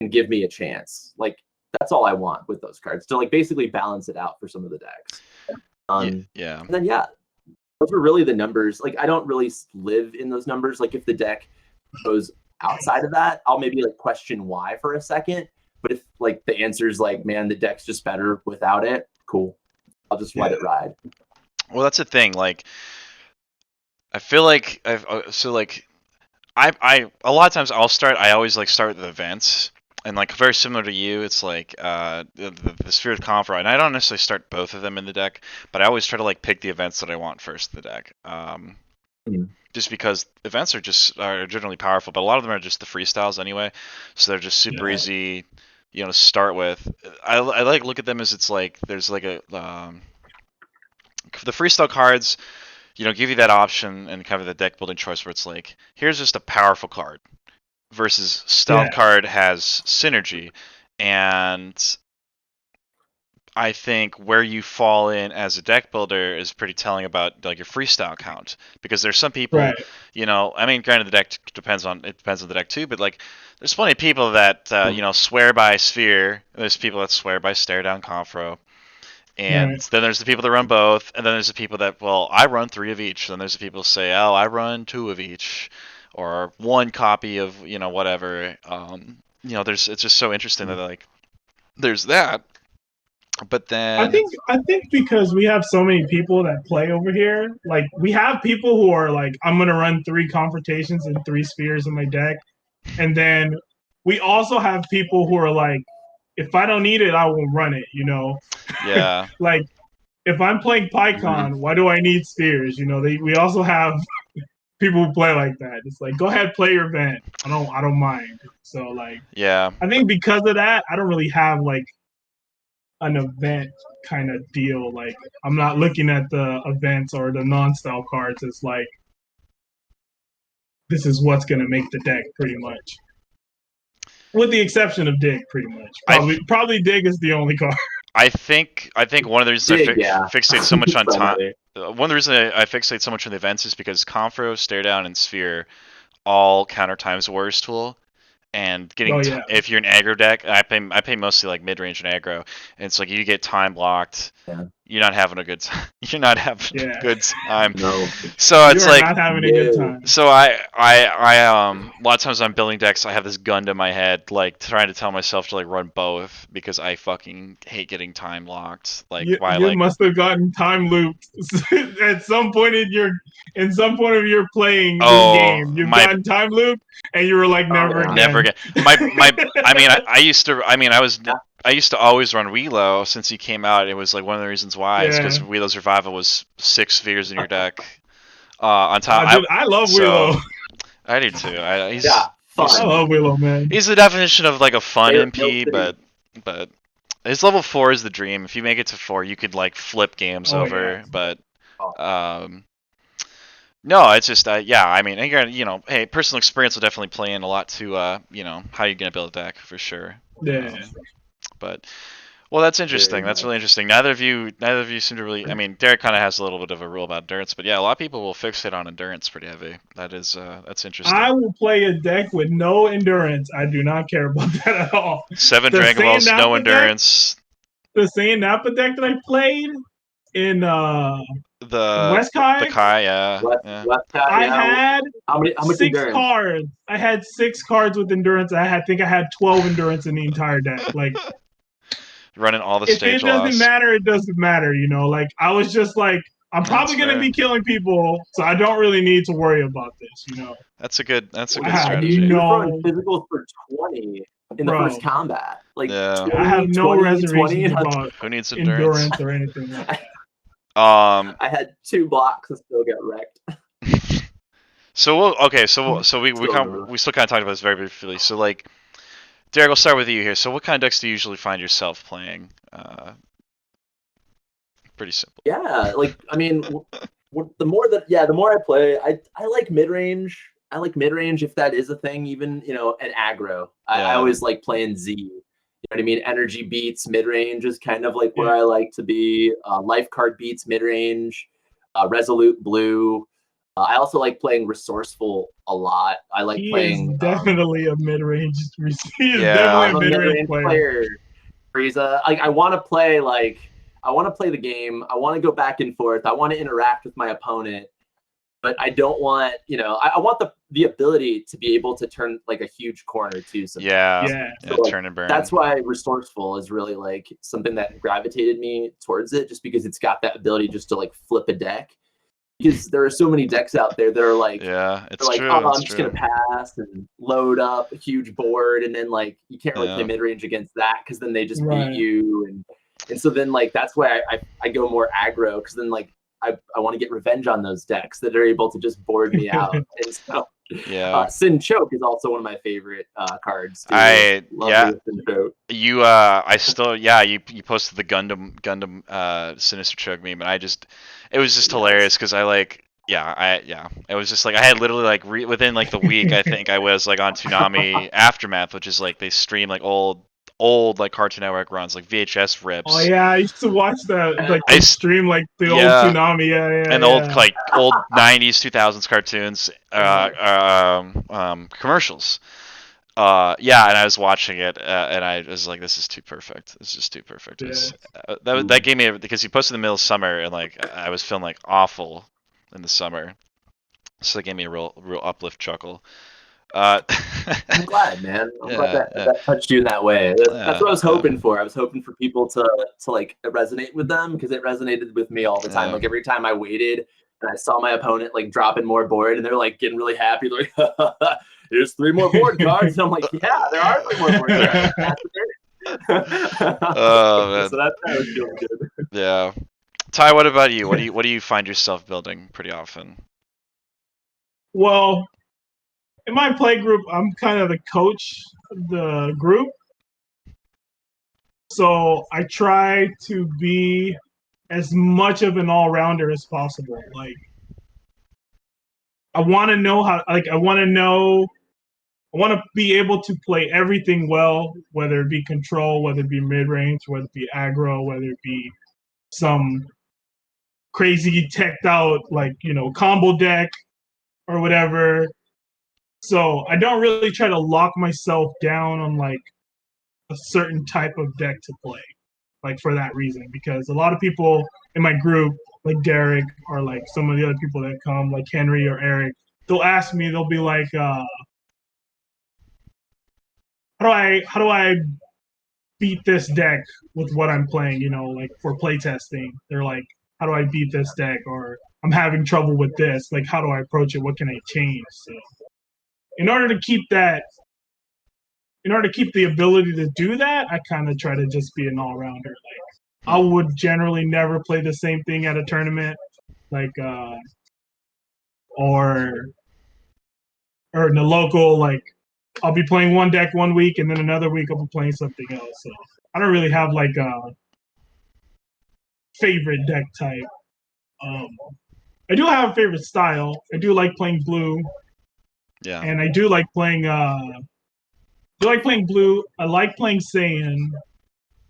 [SPEAKER 3] and give me a chance, like that's all I want with those cards, to like basically balance it out for some of the decks.
[SPEAKER 1] Yeah.
[SPEAKER 3] And then yeah, those are really the numbers. Like I don't really live in those numbers. Like if the deck goes outside of that, I'll maybe like question why for a second. But if like the answer is like, man, the deck's just better without it, cool. I'll just let it ride.
[SPEAKER 1] Well, that's the thing. Like, I feel like I a lot of times I always like start with the events. And like very similar to you, it's like the Sphere of Confra, and I don't necessarily start both of them in the deck, but I always try to like pick the events that I want first in the deck. Just because events are generally powerful, but a lot of them are just the freestyles anyway, so they're just super easy, to start with. I like look at them as it's like there's like a the freestyle cards, give you that option and kind of the deck building choice where it's like here's just a powerful card versus stealth card has synergy, and I think where you fall in as a deck builder is pretty telling about like your freestyle count, because there's some people, I mean, granted the deck depends on the deck too, but like there's plenty of people that swear by Sphere, and there's people that swear by Stare Down Confro, and then there's the people that run both, and then there's the people that, well, I run 3 of each, and then there's the people who say, oh, I run 2 of each, or 1 copy of whatever. It's just so interesting that like there's that. But then
[SPEAKER 2] I think because we have so many people that play over here, like we have people who are like, I'm gonna run 3 confrontations and 3 spheres in my deck, and then we also have people who are like, if I don't need it, I won't run it.
[SPEAKER 1] Yeah.
[SPEAKER 2] Like if I'm playing PyCon, why do I need spheres? We also have people who play like that. It's like, go ahead, play your event. I don't mind. So like,
[SPEAKER 1] yeah,
[SPEAKER 2] I think because of that, I don't really have like an event kind of deal. Like I'm not looking at the events or the non-style cards as like this is what's gonna make the deck pretty much. With the exception of Dig, pretty much. Probably Dig is the only card.
[SPEAKER 1] I think one of the reasons I fixate so much on time. One of the reasons I fixate so much on the events is because Confro, Stare Down, and Sphere all counter Times Warriors tool. And getting if you're an aggro deck, I pay mostly like mid range and aggro, and it's like you get time blocked. Yeah. You're not having a good time. You're not having a good time.
[SPEAKER 3] No.
[SPEAKER 2] So it's like not having a good time.
[SPEAKER 1] So I a lot of times I'm building decks, I have this gun to my head, like trying to tell myself to like run both because I fucking hate getting time locked. Like
[SPEAKER 2] you must have gotten time looped at some point of your playing this game. You've gotten time looped, and you were like, never again.
[SPEAKER 1] Never again. I used to always run Wheelo since he came out. It was like one of the reasons why is because Wheelo Revival was 6 spheres in your deck. On top,
[SPEAKER 2] I love Wheelo.
[SPEAKER 1] I do too. I
[SPEAKER 2] love Wheelo, man.
[SPEAKER 1] He's the definition of like a fun MP, but his level 4 is the dream. If you make it to 4, you could like flip games over. But no, it's just I mean, again, hey, personal experience will definitely play in a lot to how you're gonna build a deck for sure.
[SPEAKER 2] Yeah.
[SPEAKER 1] But well, that's interesting. That's really interesting. Neither of you seem to really. I mean, Derek kind of has a little bit of a rule about endurance, but yeah, a lot of people will fixate on endurance pretty heavy. That's interesting.
[SPEAKER 2] I will play a deck with no endurance. I do not care about that at all.
[SPEAKER 1] 7 Dragon Balls, no endurance.
[SPEAKER 2] The Saiyan Nappa deck that I played in
[SPEAKER 1] the
[SPEAKER 2] West Kai?
[SPEAKER 1] The Kai, yeah.
[SPEAKER 2] I had
[SPEAKER 3] how much
[SPEAKER 2] 6 endurance? Cards. I had 6 cards with endurance. I think I had 12 endurance in the entire deck. Like
[SPEAKER 1] running all the stage
[SPEAKER 2] loss. If it doesn't matter, it doesn't matter. Like I was just like, I'm probably gonna be killing people, so I don't really need to worry about this.
[SPEAKER 1] That's a good strategy.
[SPEAKER 3] You run physicals for 20 in the first combat. Like
[SPEAKER 2] I have no reservations about
[SPEAKER 1] who needs
[SPEAKER 2] endurance or anything.
[SPEAKER 3] I had 2 blocks and still got wrecked.
[SPEAKER 1] So we still kind of talked about this very briefly. So like, Derek, I'll start with you here. So what kind of decks do you usually find yourself playing? Pretty simple.
[SPEAKER 3] Yeah, like I mean, the more I play, I like mid range. I like mid range if that is a thing. Even an aggro. I always like playing Z. You know what I mean? Energy beats mid range is kind of like where I like to be. Life card beats mid range. Resolute blue. I also like playing resourceful a lot. I like playing.
[SPEAKER 2] Definitely a mid range. He is definitely a mid range player.
[SPEAKER 3] Frieza. I want to play I want to play the game. I want to go back and forth. I want to interact with my opponent. but I don't want, I want the ability to be able to turn like a huge corner too. Sometimes.
[SPEAKER 2] Yeah.
[SPEAKER 3] So, like,
[SPEAKER 1] turn and burn.
[SPEAKER 3] that's why Resourceful is really like something that gravitated me towards it, just because it's got that ability just to like flip a deck. Because there are so many decks out there that are like,
[SPEAKER 1] it's
[SPEAKER 3] like,
[SPEAKER 1] true.
[SPEAKER 3] oh,
[SPEAKER 1] it's
[SPEAKER 3] I'm just
[SPEAKER 1] true.
[SPEAKER 3] gonna pass and load up a huge board, and then like you can't really play mid range against that because then they just beat you, and so then like that's why I go more aggro, because then like I want to get revenge on those decks that are able to just board me out. And so Sin Choke is also one of my favorite cards too.
[SPEAKER 1] I still you posted the Gundam Sinister Choke meme, and it was just hilarious because it was just like I had literally like within like the week I think I was like on Toonami Aftermath, which is like they stream like old like Cartoon Network runs, like VHS rips.
[SPEAKER 2] Oh yeah, I used to watch that. Like they stream like the old Toonami,
[SPEAKER 1] and old like old 90s 2000s cartoons, commercials. And I was watching it, and I was like, "This is too perfect. This is just too perfect." That gave me because he posted in the middle of summer, and like I was feeling like awful in the summer, so that gave me a real uplift chuckle.
[SPEAKER 3] I'm glad, man. I'm glad that touched you in that way. That's what I was hoping for. I was hoping for people to like resonate with them, because it resonated with me all the time. Like every time I waited and I saw my opponent like dropping more board, and they're like getting really happy. They're like, "Here's 3 more board cards." And I'm like, "Yeah, there are 3 more board cards."
[SPEAKER 1] Oh man.
[SPEAKER 3] So that was feeling good.
[SPEAKER 1] Yeah. Ty, what about you? What do you find yourself building pretty often?
[SPEAKER 2] Well, in my play group, I'm kind of the coach of the group. So I try to be as much of an all-rounder as possible. Like, I want to know I want to be able to play everything well, whether it be control, whether it be mid-range, whether it be aggro, whether it be some crazy teched out, like, combo deck or whatever. So I don't really try to lock myself down on like a certain type of deck to play, like for that reason, because a lot of people in my group, like Derek or like some of the other people that come, like Henry or Eric, they'll ask me, they'll be like, how do I beat this deck with what I'm playing, like for playtesting. They're like, how do I beat this deck? Or I'm having trouble with this. Like, how do I approach it? What can I change? So in order to keep the ability to do that, I kind of try to just be an all-rounder. Like, I would generally never play the same thing at a tournament, like, or in the local, like, I'll be playing one deck one week, and then another week I'll be playing something else. So I don't really have like a favorite deck type. I do have a favorite style. I do like playing blue.
[SPEAKER 1] Yeah.
[SPEAKER 2] And I do like playing blue. I like playing Saiyan.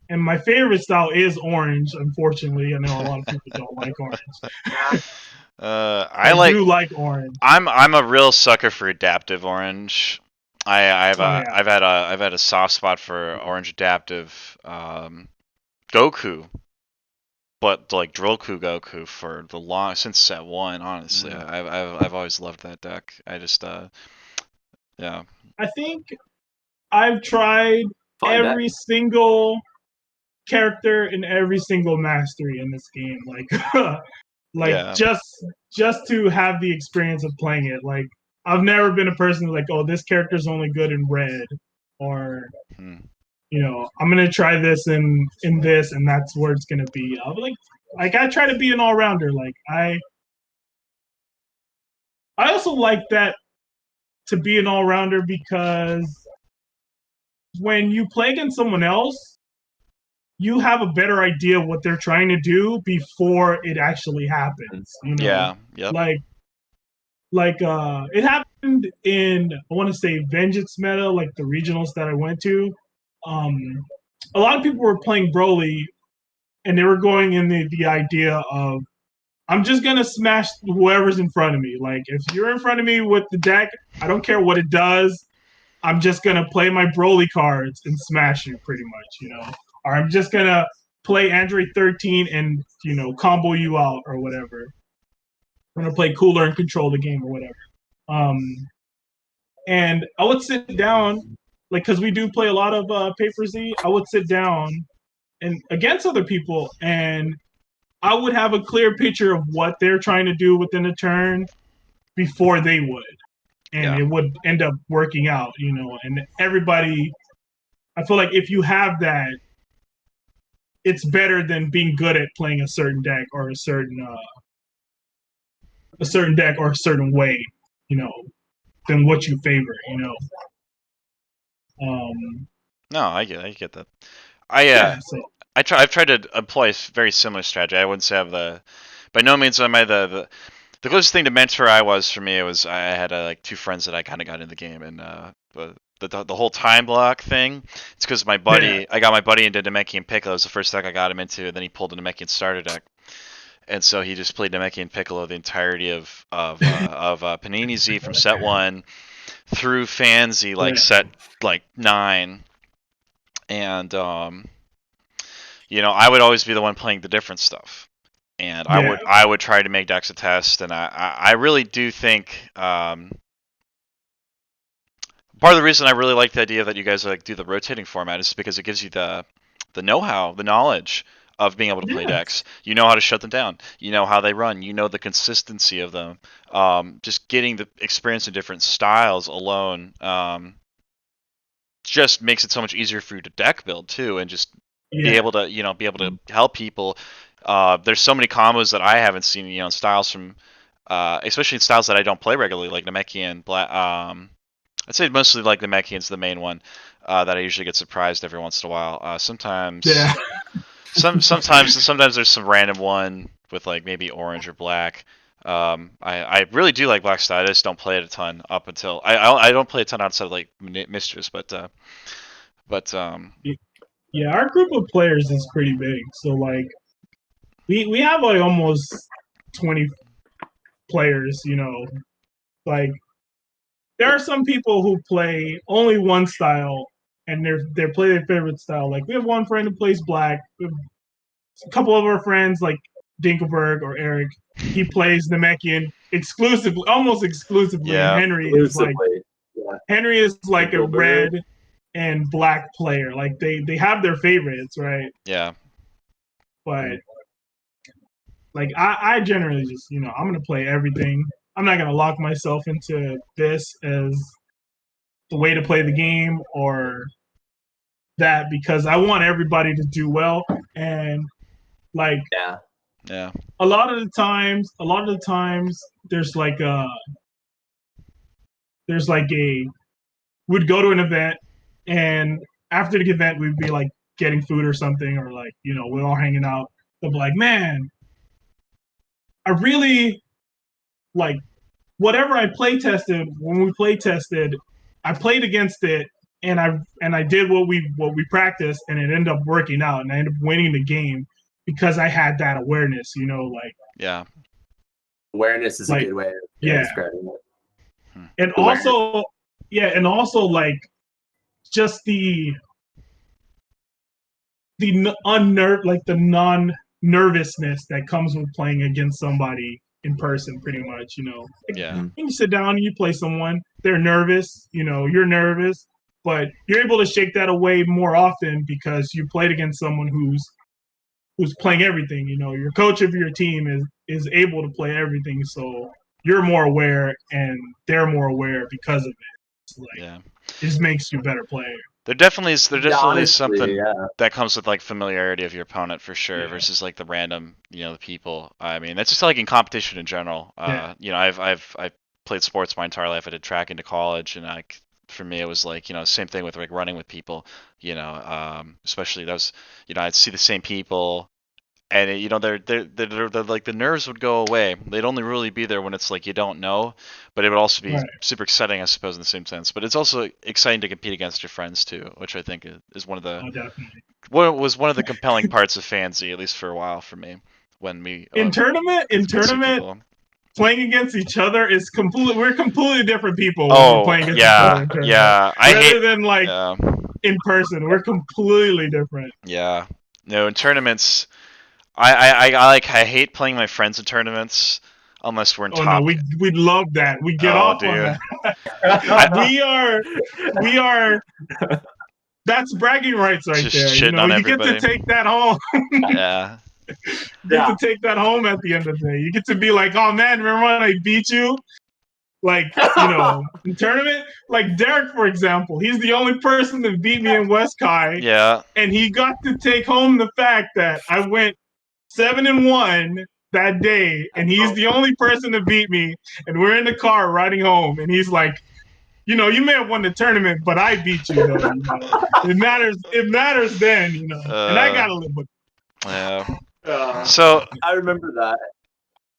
[SPEAKER 2] And my favorite style is orange, unfortunately. I know a lot of people don't like orange. I do like orange.
[SPEAKER 1] I'm a real sucker for adaptive orange. I've had a soft spot for orange adaptive Goku, but like Drillku Goku for since set 1. Honestly, I've always loved that deck. I just yeah.
[SPEAKER 2] I think I've tried every single character and every single mastery in this game, just to have the experience of playing it. Like, I've never been a person like, oh, this character's only good in red, or I'm gonna try this in this, and that's where it's gonna be. I'm like I try to be an all-rounder. Like, I also like that, to be an all-rounder, because when you play against someone else, you have a better idea of what they're trying to do before it actually happens.
[SPEAKER 1] Yeah. Yep.
[SPEAKER 2] Like it happened in, I want to say, Vengeance meta, like the regionals that I went to. A lot of people were playing Broly, and they were going in the idea of, I'm just gonna smash whoever's in front of me. Like, if you're in front of me with the deck, I don't care what it does. I'm just gonna play my Broly cards and smash you, pretty much, Or I'm just gonna play Android 13 and combo you out or whatever. We're gonna play cooler and control the game or whatever. And I would sit down, like, because we do play a lot of Paper Z. I would sit down and against other people, and I would have a clear picture of what they're trying to do within a turn before they would, and
[SPEAKER 1] Yeah.
[SPEAKER 2] it would end up working out, you know. And everybody, I feel like if you have that, it's better than being good at playing a certain deck or a certain deck or a certain way, you know, than what you favor, you know.
[SPEAKER 1] No, I get that.
[SPEAKER 2] Yeah, so
[SPEAKER 1] I've tried to employ a very similar strategy. I wouldn't say I have by no means am I the closest thing to mentor I was for me. It was I had like two friends that I kind of got into the game, and the whole time block thing. It's because my buddy, I got my buddy into Namekian Piccolo. It was the first deck I got him into, and then he pulled a Namekian starter deck, and so he just played Namekian Piccolo the entirety of Panini Z from set 1 through Fanzy like set like 9, and you know, I would always be the one playing the different stuff, and I would try to make decks a test, and I really do think part of the reason I really like the idea that you guys like do the rotating format is because it gives you the know-how, the knowledge of being able to play decks. You know how to shut them down. You know how they run. You know the consistency of them. Just getting the experience in different styles alone just makes it so much easier for you to deck build too, and just be able to help people. There's so many combos that I haven't seen, in styles from, especially in styles that I don't play regularly, like Namekian. I'd say mostly like Namekian's the main one that I usually get surprised every once in a while. Sometimes there's some random one with like maybe orange or black. I really do like black style. I just don't play it a ton up until I don't play a ton outside of like Mistress, but
[SPEAKER 2] yeah, our group of players is pretty big. So like we have like almost 20 players, you know. Like there are some people who play only one style and they play their favorite style. Like we have one friend who plays black. We have a couple of our friends like Dinkelberg or Eric. He plays Namekian exclusively, almost exclusively.
[SPEAKER 1] Yeah.
[SPEAKER 2] And Henry is like a red and black player. Like they have their favorites, right?
[SPEAKER 1] Yeah.
[SPEAKER 2] But like I generally just, you know, I'm gonna play everything. I'm not gonna lock myself into this as the way to play the game or that, because I want everybody to do well. And like a lot of the times there's like a we'd go to an event, and after the event we'd be like getting food or something, or like, you know, we're all hanging out. They'll be like, man, I really like whatever I play tested. When we play tested, I played against it, and I did what we practiced, and it ended up working out, and I ended up winning the game because I had that awareness, you know, like
[SPEAKER 3] awareness is like, a good way of describing it.
[SPEAKER 2] And also like just the non-nervousness that comes with playing against somebody in person, pretty much, you know. When you sit down and you play someone, they're nervous, you know, you're nervous, but you're able to shake that away more often because you played against someone who's playing everything. You know, your coach of your team is able to play everything, so you're more aware and they're more aware because of it. It's like, it just makes you a better player.
[SPEAKER 1] There definitely is something that comes with like familiarity of your opponent for sure, versus like the random, you know, the people. I mean, that's just like in competition in general. You know, I've played sports my entire life. I did track into college, and for me it was like, you know, same thing with like running with people. You know, especially those, you know, I'd see the same people, and you know, they're like the nerves would go away. They'd only really be there when it's like you don't know, but it would also be super exciting, I suppose, in the same sense. But it's also exciting to compete against your friends too, which I think is one of the what was one of the compelling parts of Fancy, at least for a while for me, when we
[SPEAKER 2] in tournament playing against each other is we're completely different people when we're playing against each other in tournament. Rather than like in person, we're completely different.
[SPEAKER 1] Yeah. No, in tournaments, I hate playing my friends in tournaments. Unless we're in
[SPEAKER 2] Oh
[SPEAKER 1] top.
[SPEAKER 2] no, we love that. We get off on that. we are. That's bragging rights right
[SPEAKER 1] Just
[SPEAKER 2] there.
[SPEAKER 1] shitting on
[SPEAKER 2] You get
[SPEAKER 1] everybody.
[SPEAKER 2] to take that home.
[SPEAKER 1] Yeah.
[SPEAKER 2] You get to take that home at the end of the day. You get to be like, oh man, remember when I beat you? Like, in tournament? Like Derek, for example, he's the only person that beat me in West Kai.
[SPEAKER 1] Yeah.
[SPEAKER 2] And he got to take home the fact that I went 7-1 that day, and he's the only person to beat me. And we're in the car riding home, and he's like, you may have won the tournament, but I beat you though. It matters. It matters then, and I gotta live with it.
[SPEAKER 1] Yeah. So
[SPEAKER 3] I remember that.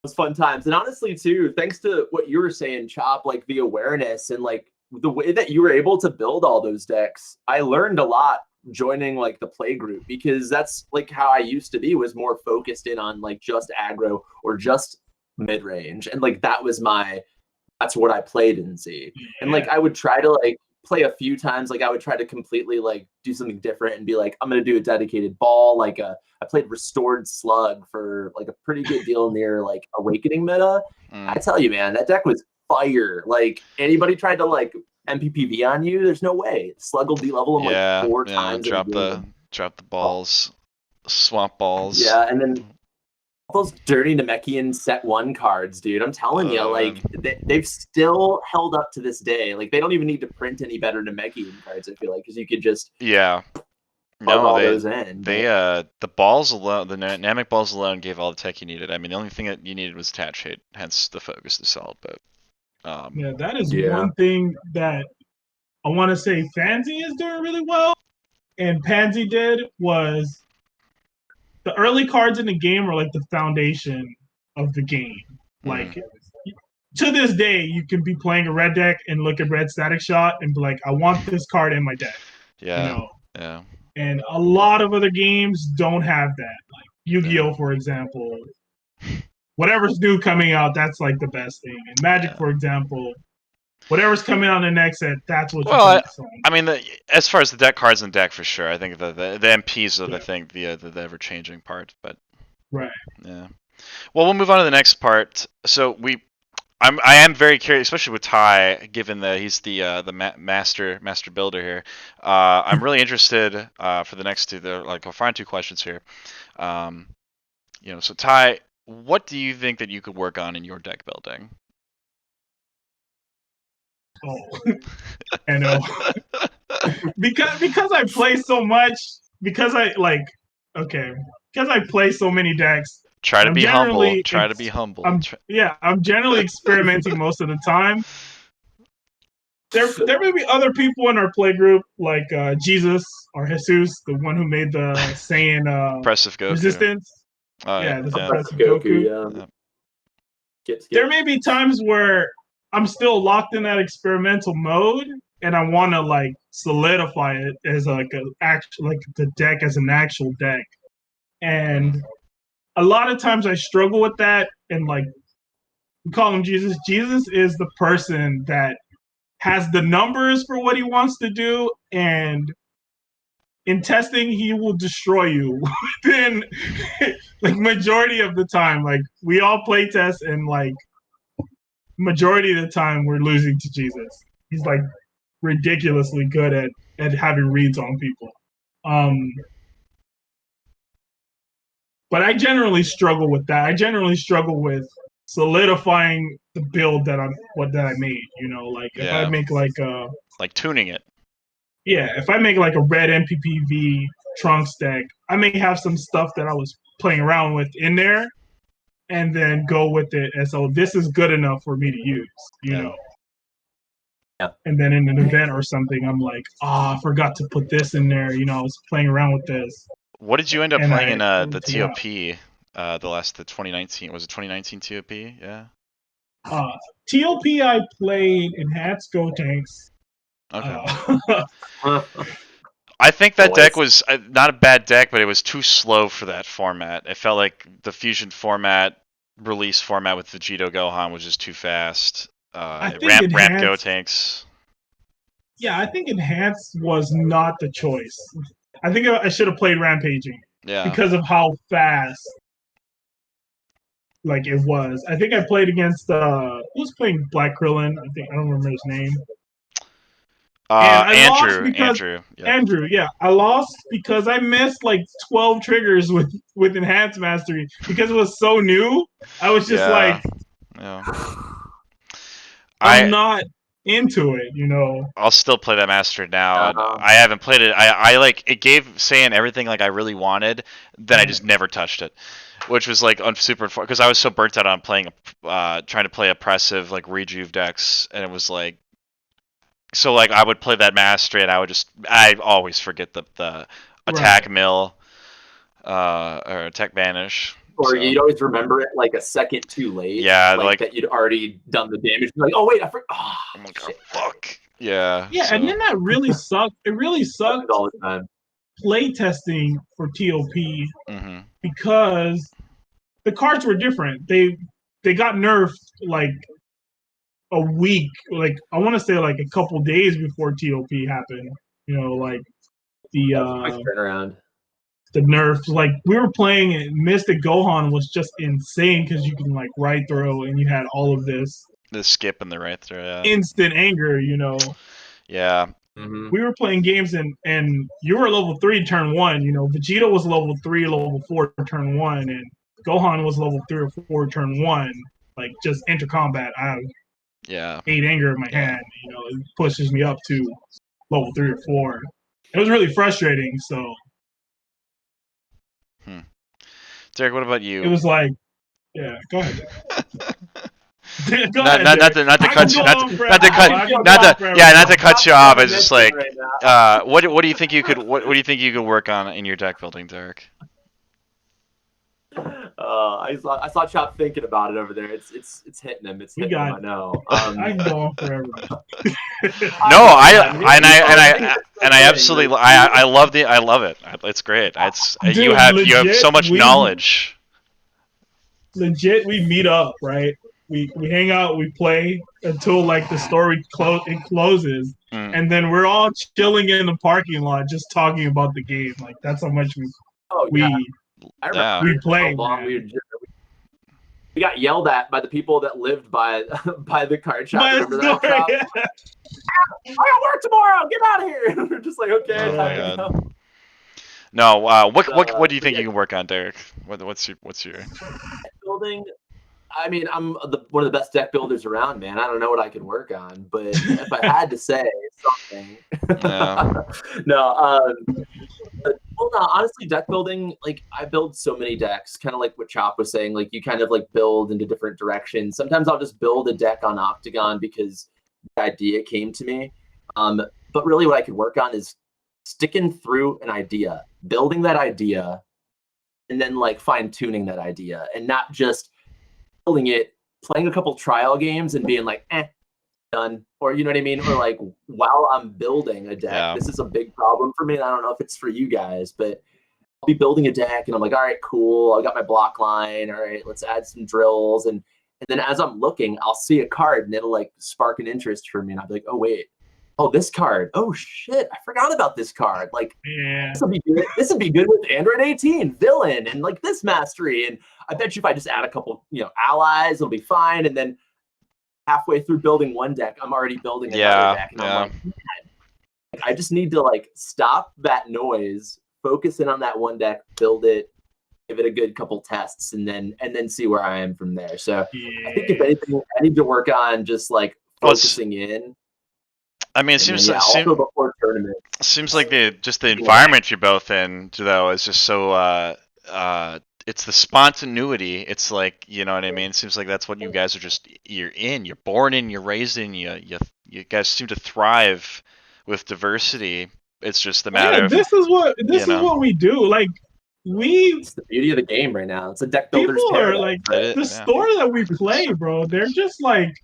[SPEAKER 3] Those fun times. And honestly, too, thanks to what you were saying, Chop, like the awareness and like the way that you were able to build all those decks, I learned a lot joining like the play group, because that's like how I used to be, was more focused in on like just aggro or just mid range. And like that's what I played in Z. And like I would try to like play a few times, like I would try to completely like do something different and be like, I'm gonna do a dedicated ball. Like I played Restored Slug for like a pretty good deal near like Awakening meta. I tell you, man, that deck was fire. Like anybody tried to like MPPV on you, there's no way. Slug will de-level them like 4 times.
[SPEAKER 1] Drop the balls, swamp balls.
[SPEAKER 3] Yeah, and then those dirty Namekian set 1 cards, dude. I'm telling you, like they've still held up to this day. Like they don't even need to print any better Namekian cards, I feel like, because you could just plug all those in.
[SPEAKER 1] The balls alone, the Namek balls alone, gave all the tech you needed. I mean, the only thing that you needed was attach rate, hence the focus to solid. But
[SPEAKER 2] yeah, that is one thing that I want to say Fancy is doing really well, and Pansy did was the early cards in the game are like the foundation of the game. Like to this day, you can be playing a red deck and look at red static shot and be like, I want this card in my deck.
[SPEAKER 1] Yeah.
[SPEAKER 2] And a lot of other games don't have that. Like Yu-Gi-Oh, for example. Whatever's new coming out, that's like the best thing. And Magic, for example, whatever's coming out in the next set, that's what you focus on.
[SPEAKER 1] I mean, as far as the deck cards in deck, for sure. I think the MPs are the ever changing part. But yeah. Well, we'll move on to the next part. So I am very curious, especially with Ty, given that he's the master builder here. I'm really interested for the next two. I'll find 2 questions here. So Ty, what do you think that you could work on in your deck building?
[SPEAKER 2] Oh, I know. because I play so much. Because I play so many decks.
[SPEAKER 1] Try to be humble. Try to be humble.
[SPEAKER 2] I'm generally experimenting most of the time. There may be other people in our play group, like Jesus or Jesus, the one who made the saying
[SPEAKER 1] Impressive Goku.
[SPEAKER 2] Resistance.
[SPEAKER 3] Impressive Goku.
[SPEAKER 2] There may be times where I'm still locked in that experimental mode, and I want to like solidify it as like the deck as an actual deck. And a lot of times I struggle with that, and like we call him Jesus. Jesus is the person that has the numbers for what he wants to do, and in testing he will destroy you within like majority of the time. Like we all play test, and like majority of the time we're losing to Jesus. He's like ridiculously good at having reads on people. But I generally struggle with that. I generally struggle with solidifying the build that I made. If I make
[SPEAKER 1] like tuning it.
[SPEAKER 2] Yeah, if I make like a red MPPV Trunks deck, I may have some stuff that I was playing around with in there, and then go with it. And so this is good enough for me to use.
[SPEAKER 3] Yeah.
[SPEAKER 2] And then in an event or something, I'm like, I forgot to put this in there. I was playing around with this.
[SPEAKER 1] What did you end up playing in the TOP? The 2019, was it 2019 TOP? Yeah.
[SPEAKER 2] TOP I played Enhanced Go Tanks.
[SPEAKER 1] Okay. I think that deck was not a bad deck, but it was too slow for that format. It felt like the Fusion format, release format with Vegito Gohan was just too fast. Ramp Go Tanks.
[SPEAKER 2] Yeah, I think Enhanced was not the choice. I think I should have played Rampaging.
[SPEAKER 1] Yeah.
[SPEAKER 2] Because of how fast like it was. I think I played against who was playing Black Krillin? I don't remember his name. And I lost because
[SPEAKER 1] Yep.
[SPEAKER 2] Andrew, yeah, I lost because I missed like 12 triggers with Enhanced Mastery because it was so new. I was just like, I'm not into it, you know.
[SPEAKER 1] I'll still play that master now. And
[SPEAKER 3] Uh-huh.
[SPEAKER 1] I haven't played it. I like it gave Saiyan everything like I really wanted. Then I just never touched it, which was like super fun because I was so burnt out on playing, trying to play oppressive like rejuve decks, and it was like, so like I would play that mastery and I always forget the attack mill, or attack banish.
[SPEAKER 3] Or
[SPEAKER 1] So.
[SPEAKER 3] you'd always remember it like a second too late.
[SPEAKER 1] Yeah,
[SPEAKER 3] like that you'd already done the damage. You're like, oh wait, I forgot. Oh,
[SPEAKER 1] I'm like, oh, fuck. Yeah.
[SPEAKER 2] Yeah, and then that really sucked. It really sucked
[SPEAKER 3] all the time.
[SPEAKER 2] play testing for TOP
[SPEAKER 1] Mm-hmm.
[SPEAKER 2] because the cards were different. They got nerfed like a week, like I want to say like a couple days before TOP happened. You know, like the
[SPEAKER 3] turnaround.
[SPEAKER 2] The nerfs. Like we were playing and Mystic Gohan was just insane because you can like right throw and you had all of this.
[SPEAKER 1] The skip and the right throw, yeah.
[SPEAKER 2] Instant anger, you know.
[SPEAKER 1] Yeah.
[SPEAKER 3] Mm-hmm.
[SPEAKER 2] We were playing games and you were level 3 turn 1. You know, Vegeta was level 3, level 4 turn 1, and Gohan was level 3 or 4 turn 1. Like just enter combat. I have 8 anger in my hand. You know, it pushes me up to level 3 or 4. It was really frustrating. So.
[SPEAKER 1] Derek, what about you?
[SPEAKER 2] It was like, yeah, go ahead.
[SPEAKER 1] Not to cut you off. It's just like, what do you think you could what do you think you could work on in your deck building, Derek?
[SPEAKER 3] I saw Chop thinking about it over there. It's hitting him. It's hitting him. I know.
[SPEAKER 2] I can go on forever.
[SPEAKER 1] No, I absolutely I love it. It's great. It's
[SPEAKER 2] Dude,
[SPEAKER 1] you have so much knowledge.
[SPEAKER 2] Legit, we meet up, right? We hang out, we play until like the story closes, and then we're all chilling in the parking lot, just talking about the game. Like that's how much we play.
[SPEAKER 3] We got yelled at by the people that lived by the card shop. Remember that? Yeah. I gotta work tomorrow. Get out of here. We're just like, okay.
[SPEAKER 1] Oh my God. No, what do you think you can work on, Derek? What's your
[SPEAKER 3] building? I mean, I'm one of the best deck builders around, man. I don't know what I could work on, but if I had to say something, no. Well, no, honestly, deck building, like I build so many decks, kind of like what Chop was saying. Like you kind of like build into different directions. Sometimes I'll just build a deck on Octagon because the idea came to me. But really, what I could work on is sticking through an idea, building that idea, and then like fine tuning that idea, and not just building it, playing a couple trial games and being like, done. Or you know what I mean? Or like while I'm building a deck, this is a big problem for me. And I don't know if it's for you guys, but I'll be building a deck and I'm like, all right, cool. I got my block line. All right, let's add some drills. And then as I'm looking, I'll see a card and it'll like spark an interest for me. And I'll be like, oh wait, oh, this card. Oh shit, I forgot about this card. Like, this would be good. This would be good with Android 18 villain and like this mastery. And I bet you if I just add a couple, allies, it'll be fine. And then halfway through building one deck, I'm already building another deck. And I'm like, man, I just need to like stop that noise, focus in on that one deck, build it, give it a good couple tests, and then see where I am from there. So I think if anything, I need to work on just like focusing in.
[SPEAKER 1] I mean, it seems
[SPEAKER 3] also before tournament.
[SPEAKER 1] Seems like the environment you're both in, though, is just so. It's the spontaneity. It's like, you know what I mean. It seems like that's what you guys are you're in. You're born in. You're raised in. You guys seem to thrive with diversity. It's just the matter of
[SPEAKER 2] this is what we do. Like
[SPEAKER 3] it's the beauty of the game right now. It's a deck builder's
[SPEAKER 2] people are like the store that we play, bro. They're just like,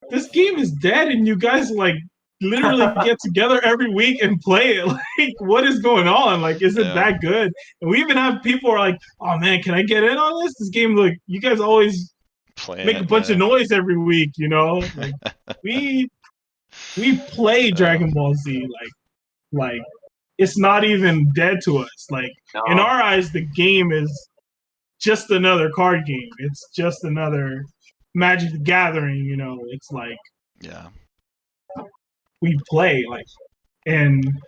[SPEAKER 2] this game is dead, and you guys like literally get together every week and play it. Like, what is going on? Like, is it that good? And we even have people who are like, oh man, can I get in on this? This game, like, you guys always make a bunch of noise every week, Like, we play Dragon Ball Z, like it's not even dead to us. Like, in our eyes, the game is just another card game. It's just another Magic the Gathering. It's like
[SPEAKER 1] Yeah.
[SPEAKER 2] we play and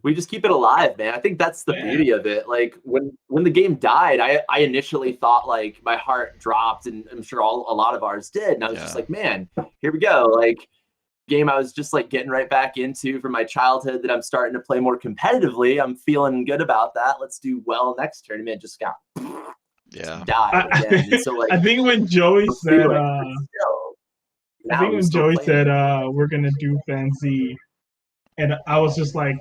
[SPEAKER 3] we just keep it alive, man. I think that's the beauty of it. Like when the game died, I initially thought like my heart dropped, and I'm sure a lot of ours did. And I was just like, man, here we go. Like game I was just like getting right back into from my childhood that I'm starting to play more competitively. I'm feeling good about that. Let's do well next tournament. Just got died again. And so like
[SPEAKER 2] I think when Joey said we're gonna do Fancy, and I was just like,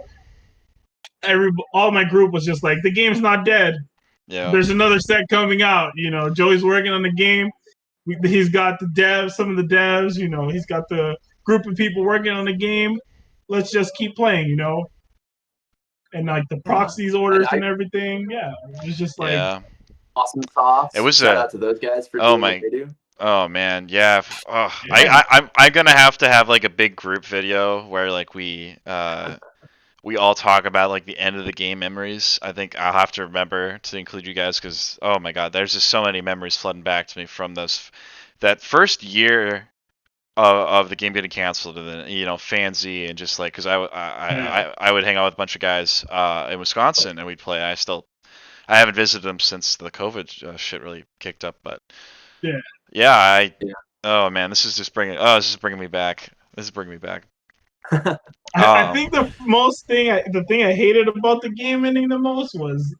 [SPEAKER 2] all my group was just like, the game's not dead.
[SPEAKER 1] Yeah.
[SPEAKER 2] There's another set coming out. Joey's working on the game. He's got the devs, some of the devs. He's got the group of people working on the game. Let's just keep playing. And like the proxies orders and everything. Yeah, it was just like
[SPEAKER 3] awesome sauce.
[SPEAKER 1] It was
[SPEAKER 3] shout out to those guys for doing what they do.
[SPEAKER 1] Oh man, yeah. I'm gonna have like a big group video where like we all talk about like the end of the game memories. I think I'll have to remember to include you guys because oh my god, there's just so many memories flooding back to me from that first year of the game getting canceled, and then Fanzy and just like because I would hang out with a bunch of guys in Wisconsin and we'd play. I haven't visited them since the COVID shit really kicked up, but oh man, this is bringing me back. This is bringing me back.
[SPEAKER 2] I think the thing I hated about the game ending the most was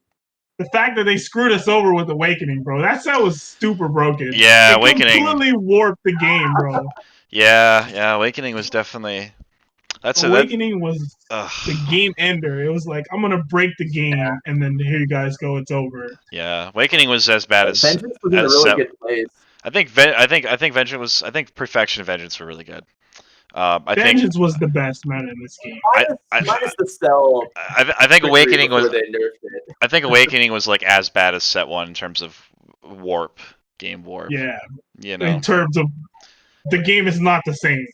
[SPEAKER 2] the fact that they screwed us over with Awakening, bro. That set was super broken.
[SPEAKER 1] Yeah,
[SPEAKER 2] it
[SPEAKER 1] Awakening
[SPEAKER 2] completely warped the game, bro.
[SPEAKER 1] Yeah, Awakening was definitely
[SPEAKER 2] Awakening was the game ender. It was like, I'm gonna break the game, and then here you guys go, it's over.
[SPEAKER 1] Yeah, Awakening was as bad as
[SPEAKER 3] Vengeance was in a really good place.
[SPEAKER 1] I think Vengeance was. I think Perfection and Vengeance were really good.
[SPEAKER 2] Vengeance was the best meta in this game.
[SPEAKER 3] Minus the cell.
[SPEAKER 1] I think Awakening was.
[SPEAKER 3] They nerfed it.
[SPEAKER 1] I think Awakening was like as bad as Set 1 in terms of game warp.
[SPEAKER 2] Yeah. In terms of the game is not the same.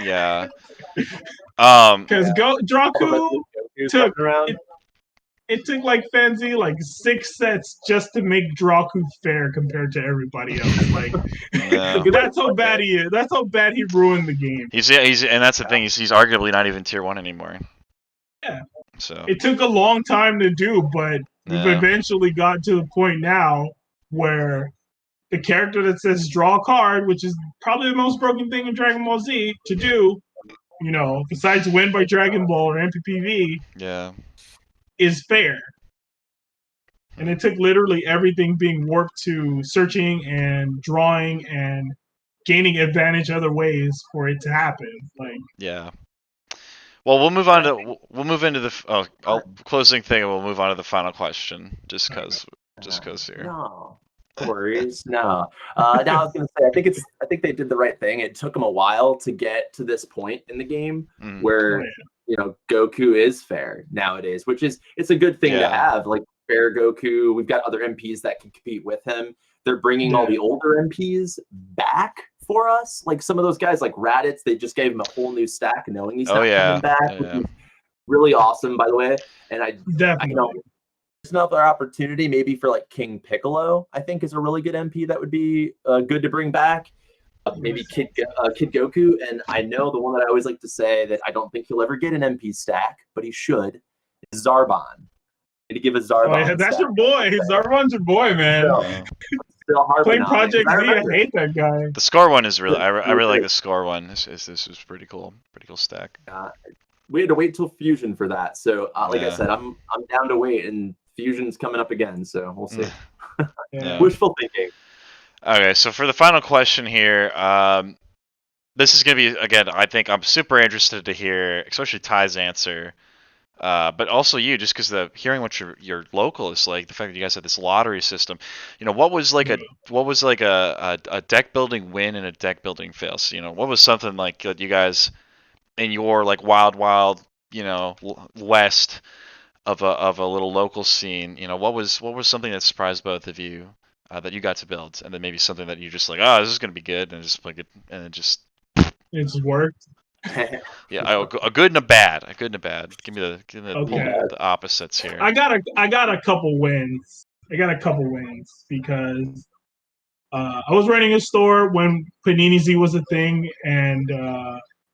[SPEAKER 1] Yeah.
[SPEAKER 2] Because Draku took it took like Fancy like 6 sets just to make Draku fair compared to everybody else. Like that's how bad he is. That's how bad he ruined the game.
[SPEAKER 1] He's and that's the thing. He's arguably not even tier 1 anymore.
[SPEAKER 2] Yeah.
[SPEAKER 1] So
[SPEAKER 2] it took a long time to do, but we've eventually got to the point now where the character that says draw a card, which is probably the most broken thing in Dragon Ball Z to do, besides win by Dragon Ball or MPPV, is fair. And it took literally everything being warped to searching and drawing and gaining advantage other ways for it to happen.
[SPEAKER 1] Well, we'll move into the closing thing, and we'll move on to the final question, just because here.
[SPEAKER 3] No worries. No. Now I was gonna say, I think they did the right thing. It took them a while to get to this point in the game where Goku is fair nowadays, which is it's a good thing to have. Like fair Goku, we've got other MPs that can compete with him. They're bringing all the older MPs back for us. Like some of those guys, like Raditz, they just gave him a whole new stack, knowing he's not coming back. Which is really awesome, by the way. And I know there's another opportunity maybe for like King Piccolo. I think is a really good MP that would be good to bring back. Maybe Kid Goku, and I know the one that I always like to say that I don't think he'll ever get an MP stack, but he should. Is Zarbon. To give a Zarbon.
[SPEAKER 2] That's your boy. Zarbon's your boy, man.
[SPEAKER 3] Still
[SPEAKER 2] playing Project Z, I hate that guy.
[SPEAKER 1] The score one is really, I really like the score one. This is pretty cool. Pretty cool stack.
[SPEAKER 3] We had to wait till Fusion for that. So, like I said, I'm down to wait, and Fusion's coming up again. So we'll see. Wishful thinking.
[SPEAKER 1] Okay, so for the final question here, this is going to be, again, I think I'm super interested to hear, especially Ty's answer, but also you, just because hearing what your local is like, the fact that you guys had this lottery system, what was like a deck building win and a deck building fail? So, what was something like that you guys in your like wild, west of a little local scene, what was something that surprised both of you? That you got to build, and then maybe something that you just like, this is gonna be good, and just like it, and then just
[SPEAKER 2] it's worked.
[SPEAKER 1] Yeah, a good and a bad. Give me the opposites here.
[SPEAKER 2] I got a couple wins. I got a couple wins because I was running a store when Panini Z was a thing, and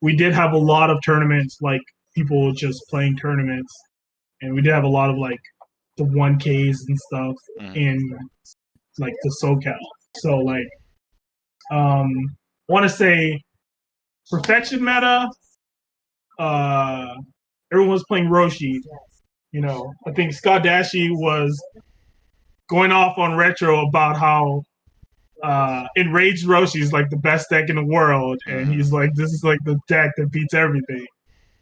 [SPEAKER 2] we did have a lot of tournaments, like people just playing tournaments, and we did have a lot of like the 1Ks and stuff in like the SoCal. So like, I want to say Perfection meta. Everyone was playing Roshi. You know, I think Scott Dashy was going off on retro about how Enraged Roshi is like the best deck in the world, and he's like, this is like the deck that beats everything.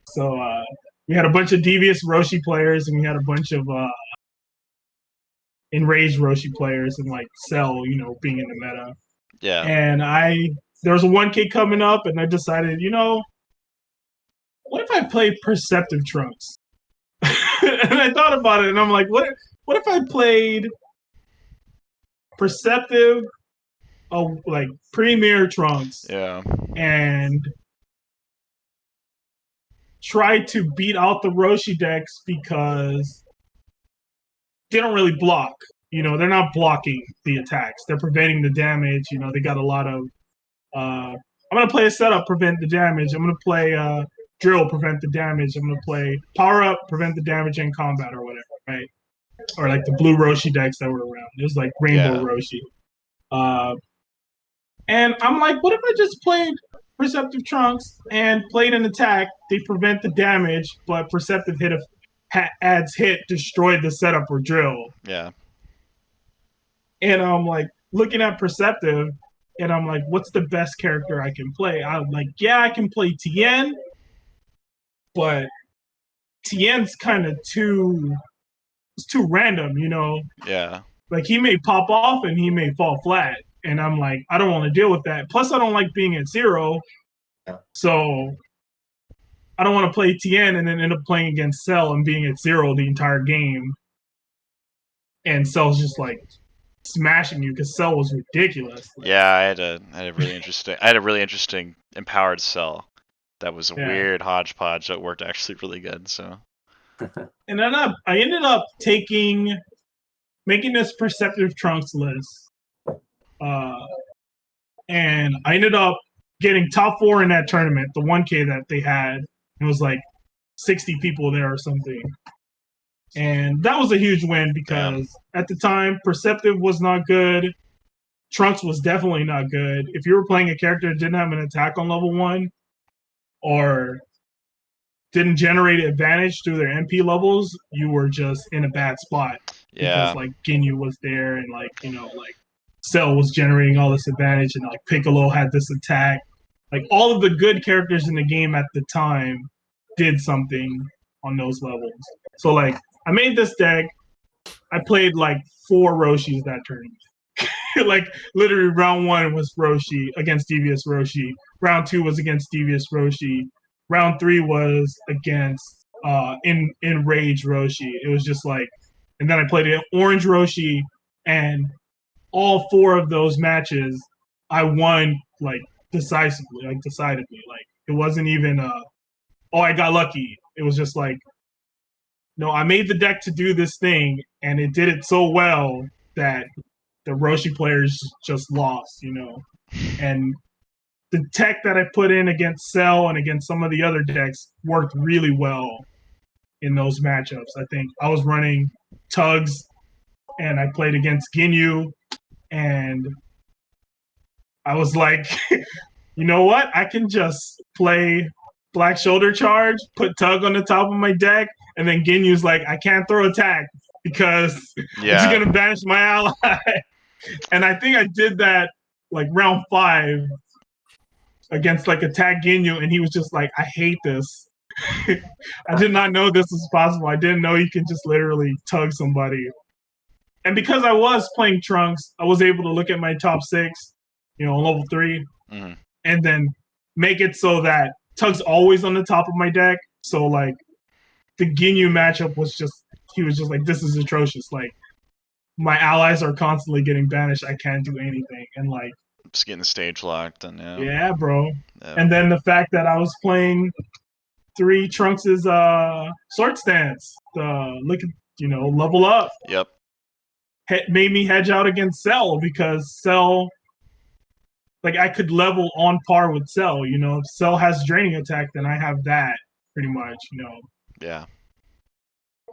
[SPEAKER 2] So we had a bunch of devious Roshi players, and we had a bunch of Enraged Roshi players, and like Cell, you know, being in the meta.
[SPEAKER 1] Yeah.
[SPEAKER 2] And there was a 1K coming up, and I decided, you know, what if I played Perceptive Trunks? And I thought about it, and I'm like, what if I played Perceptive, like Premier Trunks, and try to beat out the Roshi decks because they don't really block. You know, they're not blocking the attacks; they're preventing the damage. You know, they got a lot of. I'm gonna play a setup, prevent the damage. I'm gonna play drill, prevent the damage. I'm gonna play power up, prevent the damage in combat or whatever, right? Or like the blue Roshi decks that were around. It was like Rainbow Roshi. And I'm like, what if I just played Perceptive Trunks and played an attack? They prevent the damage, but Perceptive adds hit, destroyed the setup or drill.
[SPEAKER 1] Yeah.
[SPEAKER 2] And I'm like looking at Perceptive, and I'm like, what's the best character I can play? I'm like, yeah, I can play Tien, but Tien's kind of too random, you know?
[SPEAKER 1] Yeah.
[SPEAKER 2] Like he may pop off and he may fall flat. And I'm like, I don't want to deal with that. Plus, I don't like being at 0. So I don't want to play Tien and then end up playing against Cell and being at 0 the entire game. And Cell's just like smashing you because Cell was ridiculous.
[SPEAKER 1] Yeah, I had a really interesting empowered Cell. That was a weird hodgepodge that worked actually really good. So.
[SPEAKER 2] And then I ended up making this Perceptive Trunks list. And I ended up getting top 4 in that tournament, the 1K that they had. It was like 60 people there or something. And that was a huge win because at the time, Perceptive was not good. Trunks was definitely not good. If you were playing a character that didn't have an attack on level 1 or didn't generate advantage through their MP levels, you were just in a bad spot. Because like Ginyu was there and like, you know, like Cell was generating all this advantage and like Piccolo had this attack. Like all of the good characters in the game at the time did something on those levels. So like I made this deck. I played like 4 Roshis that tournament. Like literally round 1 was Roshi against Devious Roshi. Round 2 was against Devious Roshi. Round 3 was against Enraged Roshi. It was just like, and then I played an Orange Roshi, and all 4 of those matches I won like decisively, like decidedly. Like it wasn't even I got lucky. It was just like, no, I made the deck to do this thing, and it did it so well that the Roshi players just lost, you know. And the tech that I put in against Cell and against some of the other decks worked really well in those matchups. I think I was running Tugs, and I played against Ginyu, and I was like, you know what? I can just play Black Shoulder Charge, put Tug on the top of my deck, and then Ginyu's like, I can't throw attack because it's going to banish my ally. And I think I did that like round 5 against like attack Ginyu, and he was just like, I hate this. I did not know this was possible. I didn't know you can just literally tug somebody. And because I was playing Trunks, I was able to look at my top 6, you know, on level 3, and then make it so that Tug's always on the top of my deck. So like the Ginyu matchup was just, he was just like, this is atrocious. Like my allies are constantly getting banished. I can't do anything. And like,
[SPEAKER 1] just getting the stage locked and
[SPEAKER 2] yeah, bro. And then the fact that I was playing 3 Trunks' sword stance, look at, you know, level up.
[SPEAKER 1] Yep.
[SPEAKER 2] made me hedge out against Cell because Cell, like I could level on par with Cell. You know, if Cell has draining attack, then I have that pretty much. You know.
[SPEAKER 1] Yeah.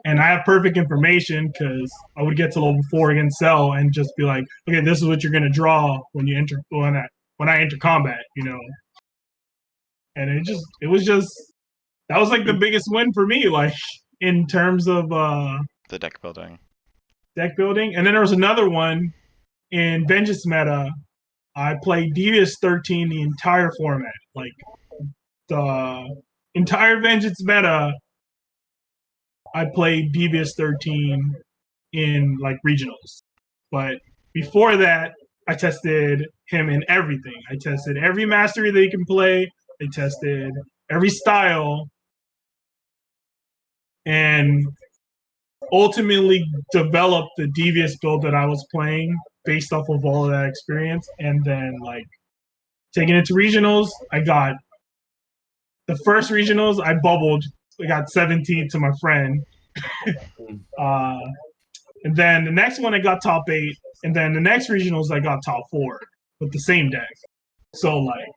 [SPEAKER 2] And I have perfect information because I would get to level 4 against Cell and just be like, okay, this is what you're gonna draw when I enter combat. You know. And it was just that was like the biggest win for me, like in terms of
[SPEAKER 1] The deck building.
[SPEAKER 2] deck building. And then there was another one in Vengeance meta. I played Devious 13 the entire format, like the entire Vengeance meta. I played Devious 13 in like regionals, but before that, I tested him in everything. I tested every mastery that he can play. I tested every style, and ultimately developed the Devious build that I was playing based off of all of that experience. And then like taking it to regionals, I got the first regionals, I bubbled. I got 17 to my friend. And then the next one I got top 8. And then the next regionals I got top 4 with the same deck. So like,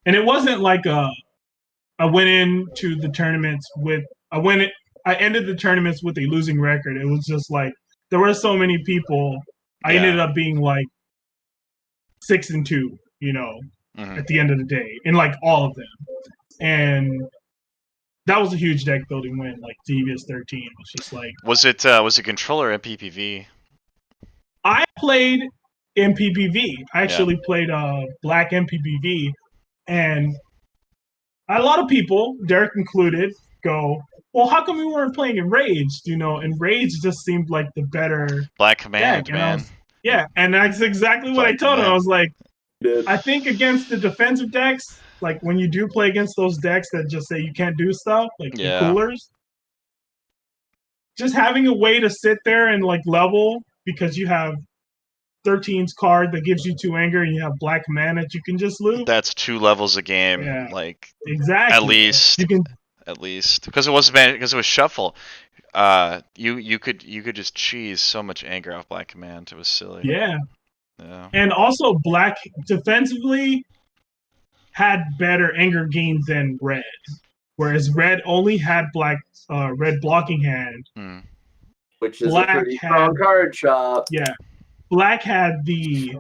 [SPEAKER 2] and it wasn't like I went into the tournaments with I ended the tournaments with a losing record. It was just like there were so many people. I ended up being like 6-2, you know, at the end of the day, in like all of them. And that was a huge deck building win. Like Devious 13 was just like.
[SPEAKER 1] Was it controller or MPPV?
[SPEAKER 2] I played MPPV. I actually played Black MPPV, and a lot of people, Derek included, go, well, how come we weren't playing Enraged? You know, Enraged just seemed like the better
[SPEAKER 1] Black Command,
[SPEAKER 2] deck.
[SPEAKER 1] man.
[SPEAKER 2] And that's exactly what I told him. I was like, I think against the defensive decks, like when you do play against those decks that just say you can't do stuff, like the coolers, just having a way to sit there and like level because you have 13's card that gives you 2 anger and you have Black Command that you can just loop.
[SPEAKER 1] That's 2 levels a game, like
[SPEAKER 2] exactly.
[SPEAKER 1] At least,
[SPEAKER 2] you can,
[SPEAKER 1] because it was shuffle. You could just cheese so much anger off Black Command. It was silly.
[SPEAKER 2] Yeah. And also Black defensively had better anger gain than Red, whereas Red only had Red blocking hand,
[SPEAKER 3] which is a pretty strong card chop.
[SPEAKER 2] Yeah, Black had the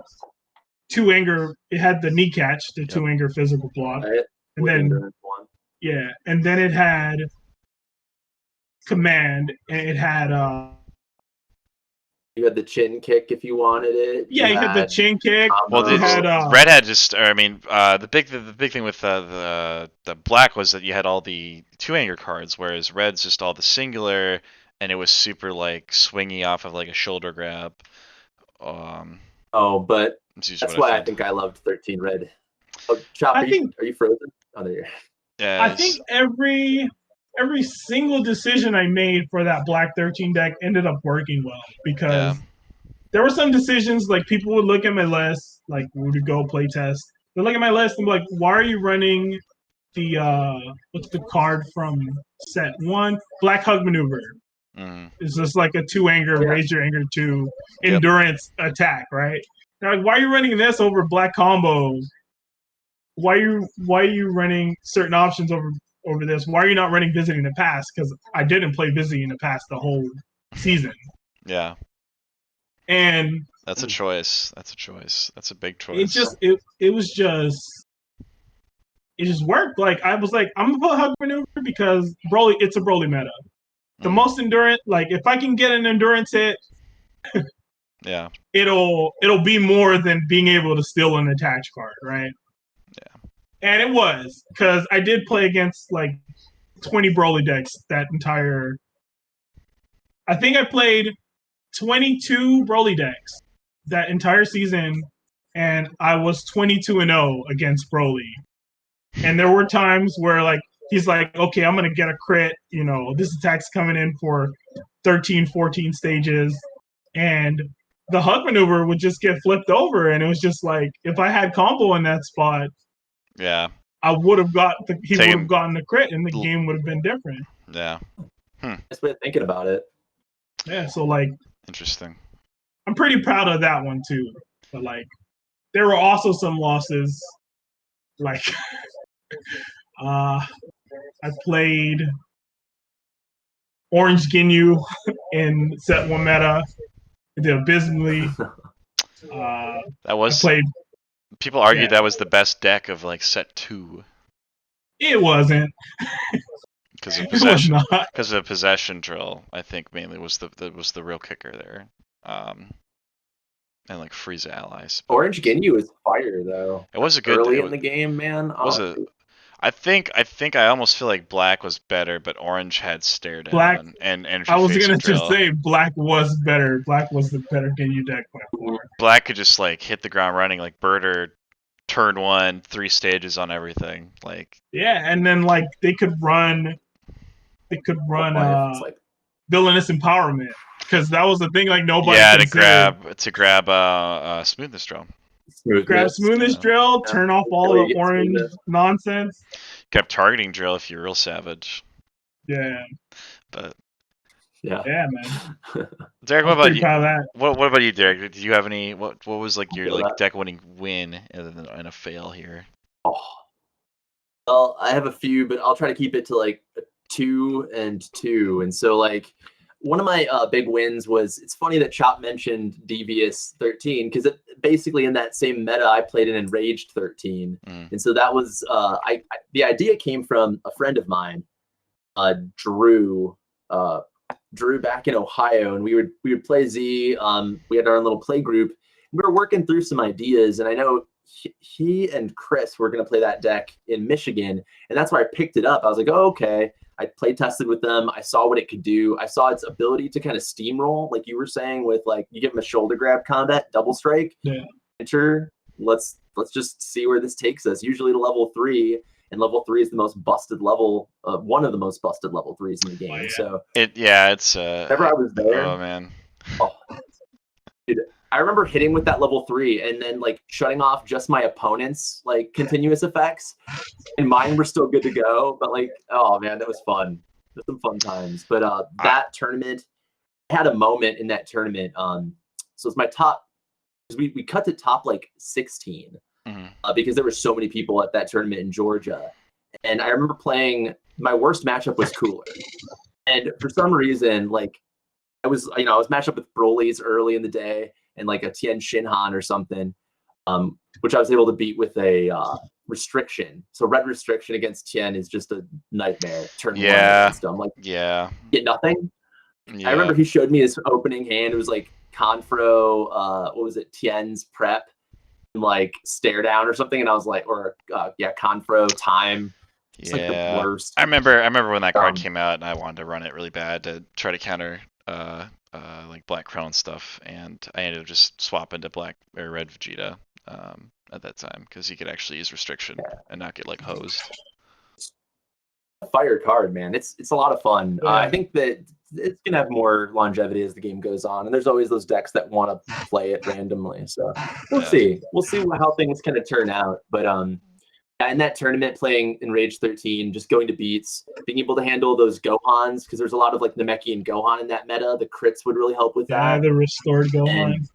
[SPEAKER 2] 2 anger. It had the knee catch, the 2 anger physical block, and then and then it had command, and it had
[SPEAKER 3] you had the chin kick if you wanted it.
[SPEAKER 2] Yeah, you had the chin kick.
[SPEAKER 1] Well, Red had just. I mean, the big thing with the Black was that you had all the 2 anger cards, whereas Red's just all the singular, and it was super like swingy off of like a shoulder grab.
[SPEAKER 3] But that's why I think I loved 13 Red. Oh, Chop, are you frozen? Oh, there you are.
[SPEAKER 1] Yeah.
[SPEAKER 2] I think every single decision I made for that Black 13 deck ended up working well because there were some decisions like people would look at my list, like we would go play test. They'd look at my list and be like, why are you running the what's the card from set 1? Black Hug Maneuver. It's just like a 2 anger, raise your anger 2 endurance attack, right? They're like, why are you running this over Black combos? Why are you running certain options over this? Why are you not running Visiting the Past? Because I didn't play Visiting the Past the whole season.
[SPEAKER 1] Yeah.
[SPEAKER 2] And
[SPEAKER 1] that's a choice. That's a big choice.
[SPEAKER 2] It just worked. Like I was like, I'm gonna put Hug Maneuver because it's a Broly meta. The most endurance, like if I can get an endurance hit, it'll be more than being able to steal an attach card, right? And it was, because I did play against like 20 Broly decks that entire. I think I played 22 Broly decks that entire season, and I was 22-0 against Broly. And there were times where like he's like, okay, I'm gonna get a crit, you know, this attack's coming in for 13, 14 stages, and the Hug Maneuver would just get flipped over, and it was just like if I had combo in that spot. I would have he would have gotten the crit and the game would have been different.
[SPEAKER 3] That's way of thinking about it.
[SPEAKER 2] Yeah, so like
[SPEAKER 1] Interesting.
[SPEAKER 2] I'm pretty proud of that one too. But like there were also some losses. Like I played Orange Ginyu in set one meta. I did abysmally.
[SPEAKER 1] That
[SPEAKER 2] I
[SPEAKER 1] was
[SPEAKER 2] played.
[SPEAKER 1] people argued
[SPEAKER 2] Yeah.
[SPEAKER 1] that was the best deck of like set 2
[SPEAKER 2] It wasn't.
[SPEAKER 1] because of
[SPEAKER 2] It was
[SPEAKER 1] possession.
[SPEAKER 2] not.
[SPEAKER 1] Because of possession drill, I think mainly was the real kicker there. And like freeze allies. But
[SPEAKER 3] Orange Ginyu is fire though.
[SPEAKER 1] it was a good.
[SPEAKER 3] Early
[SPEAKER 1] It
[SPEAKER 3] in the game, man.
[SPEAKER 1] was a. I think I almost feel like black was better, but orange had stare
[SPEAKER 2] Black.
[SPEAKER 1] down and energy
[SPEAKER 2] I was
[SPEAKER 1] phase
[SPEAKER 2] gonna
[SPEAKER 1] drill.
[SPEAKER 2] just say black was better. Black was the better Ginyu deck by far.
[SPEAKER 1] Black could just like hit the ground running, like Birder, turn 1, 3 stages on everything. Like
[SPEAKER 2] Yeah, and then like they could run
[SPEAKER 3] Like
[SPEAKER 2] villainous empowerment because that was the thing like nobody
[SPEAKER 1] yeah,
[SPEAKER 2] considered.
[SPEAKER 1] to grab smoothness drill.
[SPEAKER 2] Grab smoothness
[SPEAKER 1] Yeah.
[SPEAKER 2] drill, turn off all
[SPEAKER 3] Really
[SPEAKER 2] the
[SPEAKER 3] get
[SPEAKER 2] orange
[SPEAKER 3] smoothness.
[SPEAKER 2] nonsense.
[SPEAKER 1] Grab targeting drill if you're real savage.
[SPEAKER 2] Yeah,
[SPEAKER 1] But
[SPEAKER 3] yeah,
[SPEAKER 2] man.
[SPEAKER 1] Derek,
[SPEAKER 2] I
[SPEAKER 1] what
[SPEAKER 2] was
[SPEAKER 1] about
[SPEAKER 2] pretty
[SPEAKER 1] you?
[SPEAKER 2] proud of that.
[SPEAKER 1] What about you, Derek? Did you have any? What was like your
[SPEAKER 3] feel
[SPEAKER 1] like
[SPEAKER 3] that.
[SPEAKER 1] deck winning win and a fail here?
[SPEAKER 3] Oh. Well, I have a few, but I'll try to keep it to like 2 and 2. And so like one of my big wins was, it's funny that Chop mentioned Devious 13 because it basically in that same meta I played an Enraged 13. And so that was the idea came from a friend of mine, Drew back in Ohio, and we would play Z. We had our own little play group. We were working through some ideas, and I know he and Chris were going to play that deck in Michigan, and that's why I picked it up. I was like, oh, okay. I play tested with them. I saw what it could do. I saw its ability to kind of steamroll, like you were saying, with like you give them a shoulder grab combat, double strike.
[SPEAKER 2] Yeah.
[SPEAKER 3] Enter. Let's just see where this takes us. Usually to level 3. And level 3 is the most busted level, one of the most busted level 3s in the game.
[SPEAKER 2] Oh, yeah.
[SPEAKER 3] So
[SPEAKER 1] it's
[SPEAKER 3] whenever I was there,
[SPEAKER 1] oh man,
[SPEAKER 3] dude, I remember hitting with that level 3 and then like shutting off just my opponent's like continuous effects, and mine were still good to go. But like, oh man, that was fun. It was some fun times. But that tournament, I had a moment in that tournament. So it's my top. We cut to top like 16. Because there were so many people at that tournament in Georgia. And I remember playing, my worst matchup was Cooler. And for some reason, like, I was matched up with Broly's early in the day and like a Tien Shinhan or something, which I was able to beat with a restriction. So red restriction against Tien is just a nightmare. Turn 1 against him. Like, get nothing.
[SPEAKER 1] Yeah.
[SPEAKER 3] I remember he showed me his opening hand. It was like Confro, what was it, Tien's prep. Like stare down or something, and I was like, or Confro time. It's like the worst.
[SPEAKER 1] I remember when that card came out, and I wanted to run it really bad to try to counter like Black Crown stuff, and I ended up just swapping to Black or Red Vegeta at that time because he could actually use restriction and not get like hosed.
[SPEAKER 3] Fire card, man. It's a lot of fun.
[SPEAKER 2] Yeah.
[SPEAKER 3] I think that it's gonna have more longevity as the game goes on, and there's always those decks that want to play it randomly. So we'll see how things kind of turn out. But in that tournament, playing Enraged 13, just going to beats, being able to handle those Gohans, because there's a lot of like Namekian and Gohan in that meta. The crits would really help with that.
[SPEAKER 2] Yeah, the restored Gohan.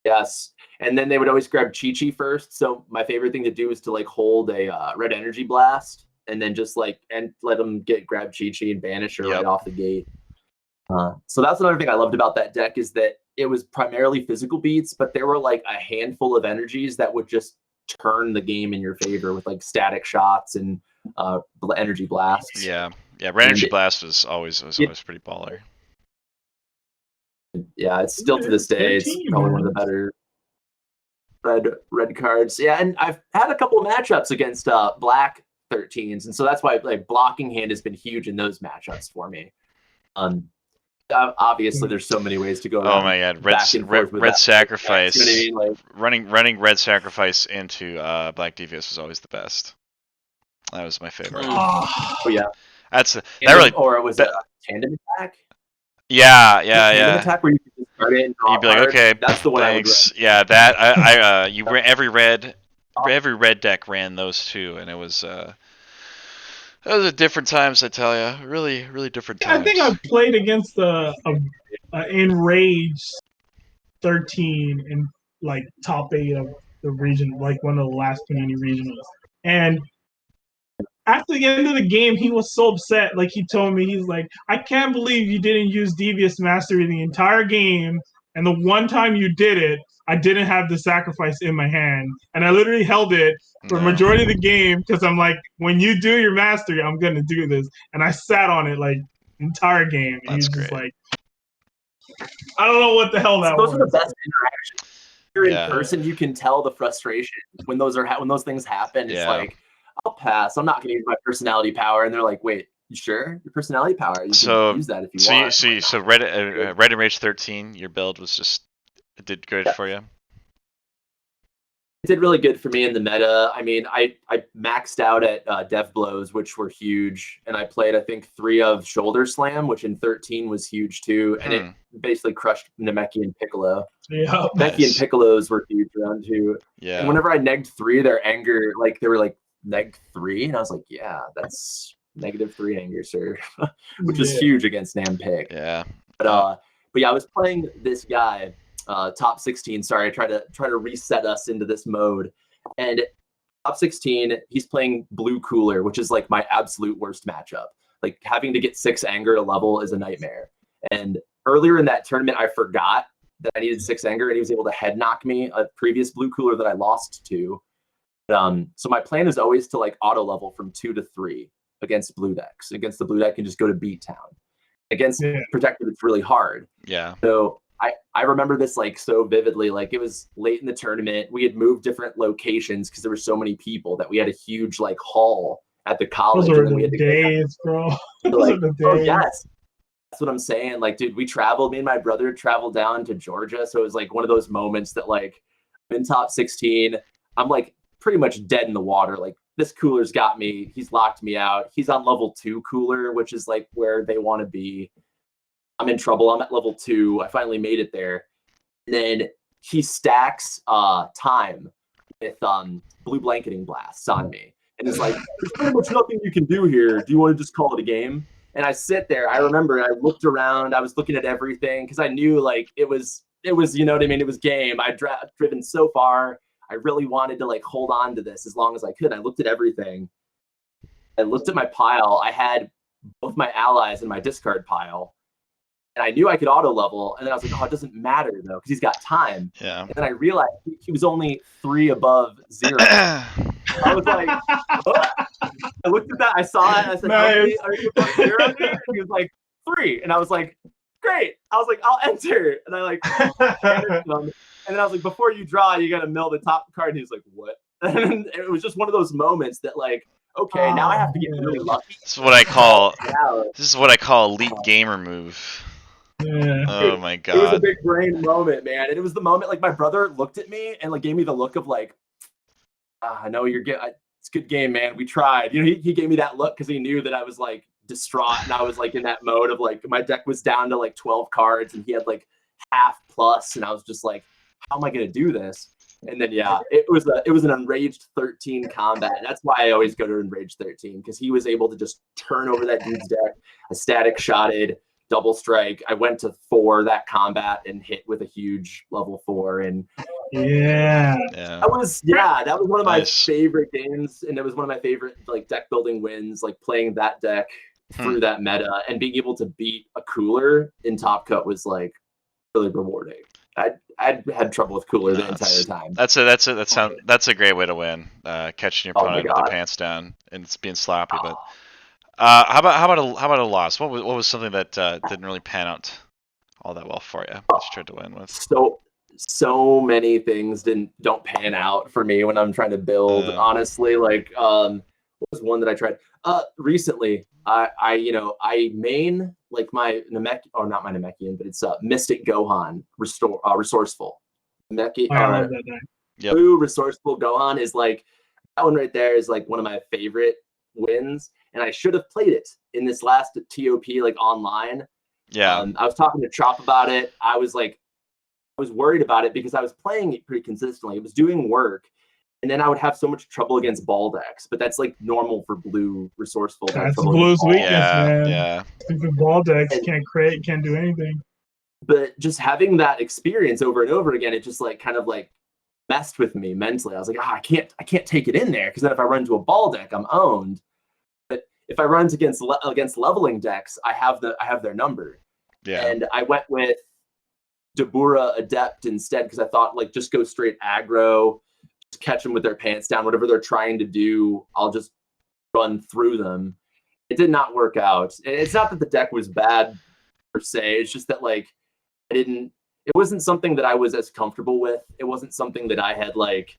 [SPEAKER 3] Yes. And then they would always grab Chi-Chi first. So my favorite thing to do is to like hold a red energy blast and then just like and let them grab Chi-Chi and banish her right off the gate. So that's another thing I loved about that deck is that it was primarily physical beats, but there were like a handful of energies that would just turn the game in your favor with like static shots and energy blasts.
[SPEAKER 1] Yeah. Red energy blast was always pretty baller.
[SPEAKER 3] Yeah, it's still to this day. It's probably one of the better red cards. Yeah, and I've had a couple of matchups against black 13s, and so that's why like blocking hand has been huge in those matchups for me. Obviously, there's so many ways to go.
[SPEAKER 1] Oh my god, red sacrifice. You know what I mean? Like, running red sacrifice into Black Devious was always the best. That was my favorite.
[SPEAKER 3] Oh yeah,
[SPEAKER 1] that really.
[SPEAKER 3] Or was it a tandem attack?
[SPEAKER 1] Yeah.
[SPEAKER 3] Attack where you can just start it and
[SPEAKER 1] you'd be like, okay,
[SPEAKER 3] that's the one.
[SPEAKER 1] Thanks. Yeah, that you ran every red deck ran those two, and it was Those are different times, I tell you. Really, really different times.
[SPEAKER 2] I think I played against a Enraged 13 in like top 8 of the region, like one of the last Panini regionals. And after the end of the game, he was so upset. Like he told me, he's like, "I can't believe you didn't use Devious Mastery the entire game, and the one time you did it, I didn't have the sacrifice in my hand, and I literally held it for the majority of the game because I'm like, when you do your mastery, I'm gonna do this, and I sat on it like entire game." And he was just like, I don't know what the hell that was.
[SPEAKER 3] Those are the best interactions. You're in person, you can tell the frustration when those things happen. It's like, I'll pass. I'm not going to use my personality power, and they're like, "Wait, you sure? Your personality power? You can use that if you want."
[SPEAKER 1] So Red Enraged 13, your build was just it did good for you.
[SPEAKER 3] It did really good for me in the meta. I mean, I maxed out at Dev Blows, which were huge, and I played I think 3 of Shoulder Slam, which in 13 was huge too, and it basically crushed Namekian and Piccolo.
[SPEAKER 2] Yeah,
[SPEAKER 3] Namekian and Piccolos were huge around too.
[SPEAKER 1] Yeah.
[SPEAKER 3] And whenever I negged 3, their anger, like they were like neg 3, and I was like, yeah, that's -3 anger, sir, which is huge against Nampic.
[SPEAKER 1] Yeah.
[SPEAKER 3] But yeah, I was playing this guy. Top 16. Sorry, I try to reset us into this mode. And top 16, he's playing Blue Cooler, which is like my absolute worst matchup. Like having to get 6 anger to level is a nightmare. And earlier in that tournament, I forgot that I needed 6 anger, and he was able to head knock me a previous Blue Cooler that I lost to. So my plan is always to like auto level from 2 to 3 against blue decks. Against the blue deck, and just go to beat town. Against protected, it's really hard.
[SPEAKER 1] Yeah.
[SPEAKER 3] So I remember this like so vividly. Like it was late in the tournament. We had moved different locations because there were so many people that we had a huge like hall at the college.
[SPEAKER 2] Those are the days, bro. Those are the days.
[SPEAKER 3] Oh yes, that's what I'm saying. Like, dude, we traveled. Me and my brother traveled down to Georgia, so it was like one of those moments that like I'm in top 16. I'm like pretty much dead in the water. Like this cooler's got me. He's locked me out. He's on level 2 cooler, which is like where they want to be. I'm in trouble. I'm at level 2. I finally made it there. And then he stacks time with blue blanketing blasts on me. And it's like, there's pretty much nothing you can do here. Do you want to just call it a game? And I sit there. I remember I looked around. I was looking at everything because I knew like it was, you know what I mean? It was game. I'd driven so far. I really wanted to like hold on to this as long as I could. I looked at everything. I looked at my pile. I had both my allies in my discard pile. And I knew I could auto level, and then I was like, "Oh, it doesn't matter though, because he's got time."
[SPEAKER 1] Yeah.
[SPEAKER 3] And then I realized he was only 3 above 0. I was like, "What?" I looked at that, I saw it, and I said,
[SPEAKER 2] Nice.
[SPEAKER 3] "Are you above 0?" And he was like, 3, and I was like, "Great!" I was like, "I'll enter," and I like, and then I was like, "Before you draw, you got to mill the top card." And he was like, "What?" And it was just one of those moments that like, okay, now I have to get really lucky.
[SPEAKER 1] This is what I call elite gamer move.
[SPEAKER 2] Yeah.
[SPEAKER 1] Oh my god.
[SPEAKER 3] It was a big brain moment, man. And it was the moment like my brother looked at me and like gave me the look of like, I know you're good. It's a good game, man. We tried. You know, he gave me that look because he knew that I was like distraught, and I was like in that mode of like my deck was down to like 12 cards and he had like half plus, and I was just like, how am I gonna do this? And then yeah, it was an Enraged 13 combat. And that's why I always go to Enraged 13, because he was able to just turn over that dude's deck. I static shotted, double strike. I went to 4 that combat and hit with a huge level 4. And that was one of my favorite games, and it was one of my favorite like deck building wins, like playing that deck through that meta and being able to beat a cooler in Top Cut was like really rewarding. I'd had trouble with cooler the entire time.
[SPEAKER 1] That's a great way to win. Catching your opponent with their pants down and it's being sloppy. But how about a loss? What was something that didn't really pan out all that well for you that you tried to win with?
[SPEAKER 3] So many things don't pan out for me when I'm trying to build. Honestly, like what was one that I tried recently? I main like my Namek, or not my Namekian, but it's Mystic Gohan resourceful. Blue resourceful Gohan is like, that one right there is like one of my favorite wins, and I should have played it in this last TOP like online.
[SPEAKER 1] Yeah.
[SPEAKER 3] I was talking to Trop about it. I was worried about it because I was playing it pretty consistently. It was doing work. And then I would have so much trouble against ball decks, but that's like normal for blue resourceful.
[SPEAKER 2] That's blue's weakness, man.
[SPEAKER 1] Yeah.
[SPEAKER 2] Stupid ball decks can't create, can't do anything.
[SPEAKER 3] But just having that experience over and over again, it just like kind of like messed with me mentally. I was like, I can't take it in there because then if I run into a ball deck, I'm owned. But if I run against leveling decks, I have their number.
[SPEAKER 1] Yeah.
[SPEAKER 3] And I went with Dabura Adept instead because I thought like just go straight aggro, just catch them with their pants down, whatever they're trying to do, I'll just run through them. It did not work out. And it's not that the deck was bad per se. It's just that like it wasn't something that I was as comfortable with. It wasn't something that I had like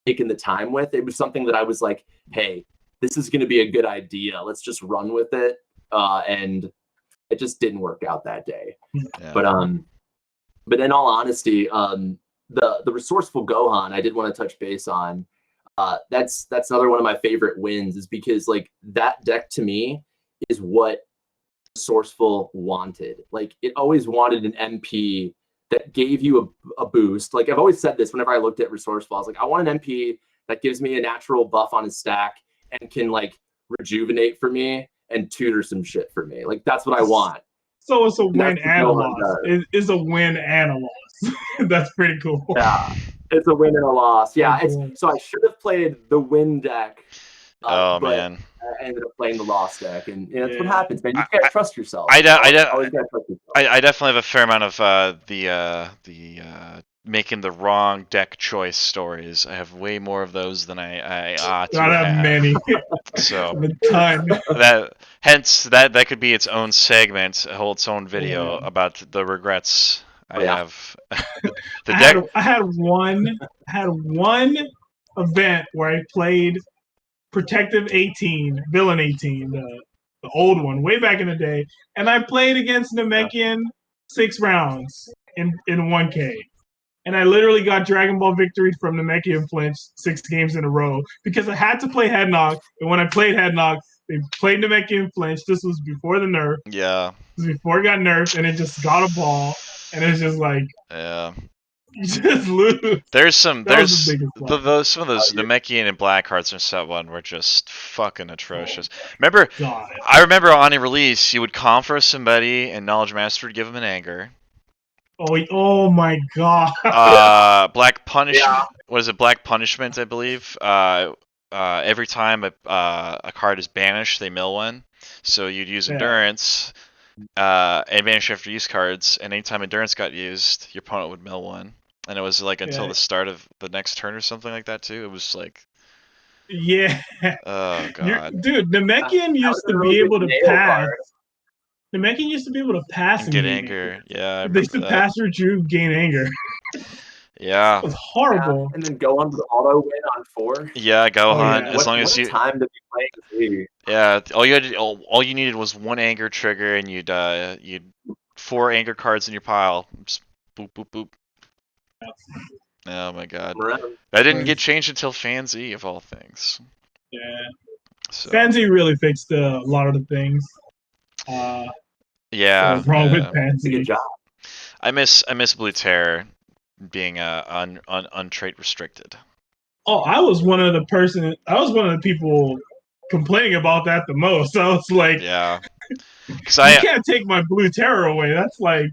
[SPEAKER 3] taken the time with. It was something that I was like, hey, this is going to be a good idea. Let's just run with it. And it just didn't work out that day. Yeah. But in all honesty, the resourceful Gohan I did want to touch base on. That's another one of my favorite wins is because like that deck to me is what resourceful wanted. Like it always wanted an MP that gave you a boost. Like I've always said this whenever I looked at resourceful, I was like, I want an MP that gives me a natural buff on his stack and can like rejuvenate for me and tutor some shit for me. Like that's what I want.
[SPEAKER 2] So it's a win and a loss. It's a win and a loss. That's pretty cool.
[SPEAKER 3] Yeah, it's a win and a loss. Yeah, so I should have played the win deck.
[SPEAKER 1] But man,
[SPEAKER 3] I ended up playing the loss deck, and that's what happens, man. You gotta trust yourself.
[SPEAKER 1] I
[SPEAKER 3] always gotta trust yourself.
[SPEAKER 1] I definitely have a fair amount of the making the wrong deck choice stories. I have way more of those than I ought to have.
[SPEAKER 2] Many.
[SPEAKER 1] So
[SPEAKER 2] a ton.
[SPEAKER 1] that could be its own segment, hold its own video about the regrets I have.
[SPEAKER 2] I had one event where I played Protective 18, Villain 18, the old one, way back in the day, and I played against Namekian 6 rounds in 1K. And I literally got Dragon Ball victory from Namekian Flinch 6 games in a row because I had to play Head Knock. And when I played Head Knock, they played Namekian Flinch. This was before the nerf.
[SPEAKER 1] Yeah.
[SPEAKER 2] This was before it got nerfed, and it just got a ball. And it's just like,
[SPEAKER 1] yeah.
[SPEAKER 2] You just lose.
[SPEAKER 1] Some of those Namekian and black cards in set 1 were just fucking atrocious. I remember on a release, you would confer somebody, and Knowledge Master would give them an anger.
[SPEAKER 2] Oh my god.
[SPEAKER 1] Black Punishment. Yeah. What is it? Black Punishment, I believe. Every time a card is banished, they mill one. So you'd use Endurance, and banish after use cards, and anytime Endurance got used, your opponent would mill one. And it was like until the start of the next turn or something like that too. It was like.
[SPEAKER 2] Yeah.
[SPEAKER 1] Oh god.
[SPEAKER 2] Dude, Namekian used to be able to pass. Namekian used to be able to pass and
[SPEAKER 1] get anger. Yeah,
[SPEAKER 2] they used to pass or gain anger.
[SPEAKER 1] Yeah.
[SPEAKER 2] It was horrible.
[SPEAKER 3] Yeah. And then go on with auto win on 4.
[SPEAKER 1] Yeah, Gohan. As long as you
[SPEAKER 3] time to be playing this league.
[SPEAKER 1] Yeah, all you needed was one anger trigger, and you'd 4 anger cards in your pile. Just boop boop boop. Oh my god. That didn't get changed until FanZ of all things.
[SPEAKER 2] Yeah. So. FanZ really fixed a lot of the things.
[SPEAKER 1] Yeah.
[SPEAKER 2] Wrong with FanZ.
[SPEAKER 3] Good job.
[SPEAKER 1] I miss Blue Terror being untrait restricted.
[SPEAKER 2] Oh, I was one of the people complaining about that the most. I was like,
[SPEAKER 1] yeah, because
[SPEAKER 2] you can't take my Blue Terror away. That's like.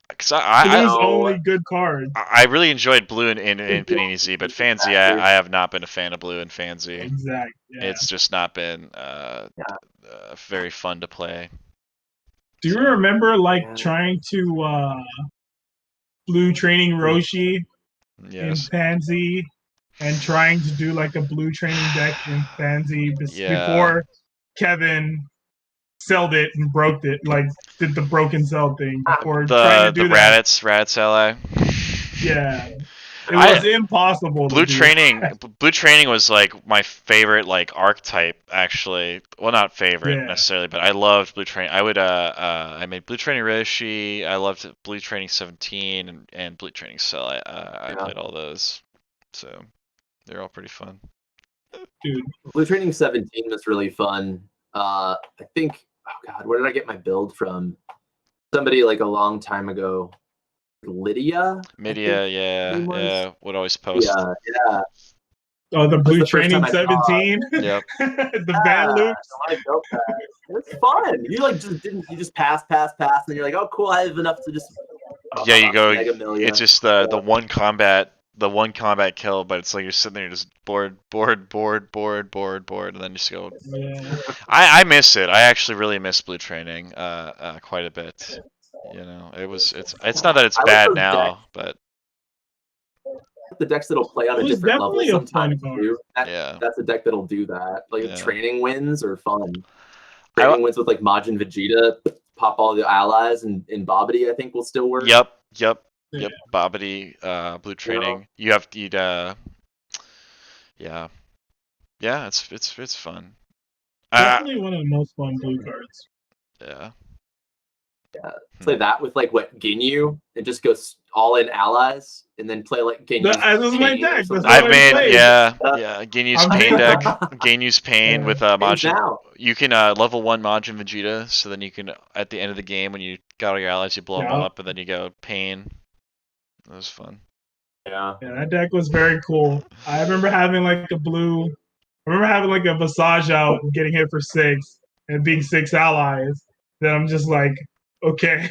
[SPEAKER 1] Because Blue's
[SPEAKER 2] only good card.
[SPEAKER 1] I really enjoyed Blue in Panini Z, but FanZ, I have not been a fan of Blue in FanZ.
[SPEAKER 2] Exactly. Yeah.
[SPEAKER 1] It's just not been very fun to play.
[SPEAKER 2] Do you remember trying to Blue training Roshi in FanZ and trying to do like a Blue training deck in FanZ before Kevin sold it and broke it, like did the broken sell thing before trying to do that.
[SPEAKER 1] Raditz ally.
[SPEAKER 2] Yeah. It was impossible.
[SPEAKER 1] Blue training was like my favorite like archetype actually. Well, not favorite necessarily, but I loved Blue training. I would I made Blue training Roshi. I loved Blue training 17 and Blue training Cell. I played all those, so they're all pretty fun.
[SPEAKER 3] Dude, Blue training 17 was really fun. I think. Oh god, where did I get my build from? Somebody like a long time ago. Lydia,
[SPEAKER 1] yeah, would always post.
[SPEAKER 3] Yeah.
[SPEAKER 2] Oh, the blue
[SPEAKER 3] the first
[SPEAKER 2] training
[SPEAKER 3] time I saw
[SPEAKER 2] 17.
[SPEAKER 1] Yep.
[SPEAKER 2] The van loops.
[SPEAKER 3] I built that. It's fun. You like just didn't. You just pass, and then you're like, oh, cool. I have enough to just.
[SPEAKER 1] Yeah, you go.
[SPEAKER 3] Mega Million.
[SPEAKER 1] It's just the one combat kill, but it's like you're sitting there just bored, and then just go.
[SPEAKER 2] Yeah.
[SPEAKER 1] I miss it. I actually really miss blue training quite a bit. You know, it's not that it's
[SPEAKER 3] I like
[SPEAKER 1] bad
[SPEAKER 3] those
[SPEAKER 1] now, but
[SPEAKER 3] the decks that'll play on
[SPEAKER 2] It
[SPEAKER 3] a
[SPEAKER 2] was
[SPEAKER 3] different level
[SPEAKER 2] definitely a fun
[SPEAKER 3] sometimes
[SPEAKER 2] card.
[SPEAKER 3] too.
[SPEAKER 1] yeah.
[SPEAKER 3] That's a deck that'll do that. Like
[SPEAKER 1] Yeah.
[SPEAKER 3] training wins are fun.
[SPEAKER 1] I,
[SPEAKER 3] Training wins with like Majin Vegeta, pop all the allies, and Babidi I think will still work.
[SPEAKER 1] yep.
[SPEAKER 2] Yeah.
[SPEAKER 1] Babidi, blue training. You have to eat. Yeah. It's fun.
[SPEAKER 2] Definitely one of the most fun blue cards.
[SPEAKER 1] Yeah.
[SPEAKER 3] Play that with like what Ginyu and just go all in allies and then play like Ginyu's
[SPEAKER 2] That was my
[SPEAKER 3] Pain or
[SPEAKER 2] deck.
[SPEAKER 3] something.
[SPEAKER 2] That's
[SPEAKER 1] I've
[SPEAKER 2] what I
[SPEAKER 1] made
[SPEAKER 2] played.
[SPEAKER 1] Ginyu's
[SPEAKER 2] I'm
[SPEAKER 1] Pain
[SPEAKER 2] here.
[SPEAKER 1] deck. Ginyu's Pain with Majin.
[SPEAKER 3] Now.
[SPEAKER 1] You can level 1 Majin Vegeta, so then you can at the end of the game when you got all your allies, you blow them all up, and then you go Pain. That was fun.
[SPEAKER 3] Yeah.
[SPEAKER 2] Yeah, that deck was very cool. I remember having like a Visage out and getting hit for 6 and being 6 allies. Then I'm just like, okay,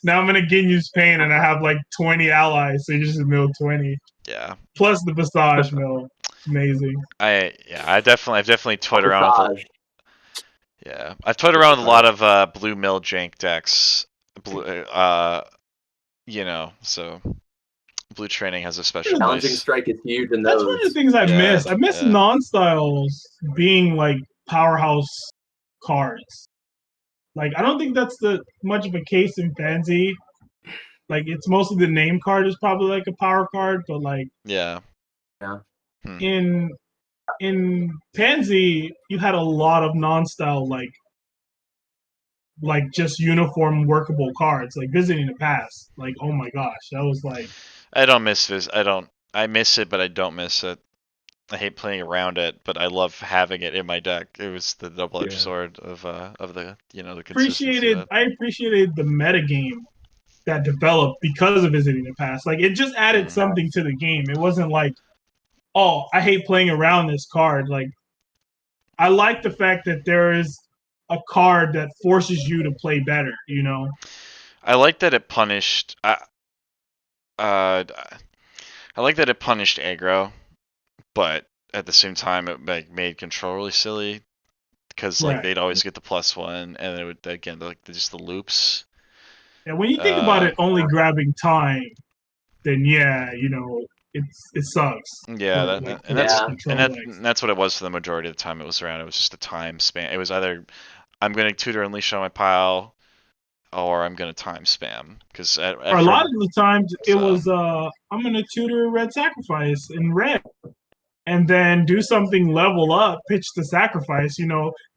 [SPEAKER 2] now I'm gonna Ginyu's Pain and I have like 20 allies, so you just mill 20.
[SPEAKER 1] Yeah.
[SPEAKER 2] Plus the Visage mill. It's amazing.
[SPEAKER 1] I've definitely toyed around with. I've toyed around with a lot of blue mill jank decks. So blue training has a special
[SPEAKER 3] Challenging
[SPEAKER 1] place.
[SPEAKER 3] Strike is huge in
[SPEAKER 2] That's
[SPEAKER 3] those.
[SPEAKER 2] one of the things I miss. I miss non-styles being like powerhouse cards. Like I don't think that's the much of a case in Pansy. Like it's mostly the name card is probably like a power card, but like
[SPEAKER 1] Yeah.
[SPEAKER 2] in Pansy you had a lot of non-style like just uniform workable cards, like Visiting the Past. Like oh my gosh, that was like
[SPEAKER 1] I don't miss this. I miss it, but I don't miss it. I hate playing around it, but I love having it in my deck. It was the double-edged sword of the the consistency.
[SPEAKER 2] I appreciated the metagame that developed because of Visiting the Past. Like it just added something to the game. It wasn't like, oh, I hate playing around this card. Like I like the fact that there is a card that forces you to play better, you know?
[SPEAKER 1] I like that it punished I like that it punished aggro, but at the same time it made control really silly because like they'd always get the +1 and it would again like just the loops.
[SPEAKER 2] And when you think about it only grabbing time, then yeah, it sucks.
[SPEAKER 1] Yeah,
[SPEAKER 2] But,
[SPEAKER 1] that's what it was for the majority of the time it was around. It was just a time span. It was either I'm going to tutor Unleash on my pile, or I'm going to time spam. Because
[SPEAKER 2] a lot of the times it was I'm going to tutor Red Sacrifice in red, and then do something level up, pitch the sacrifice.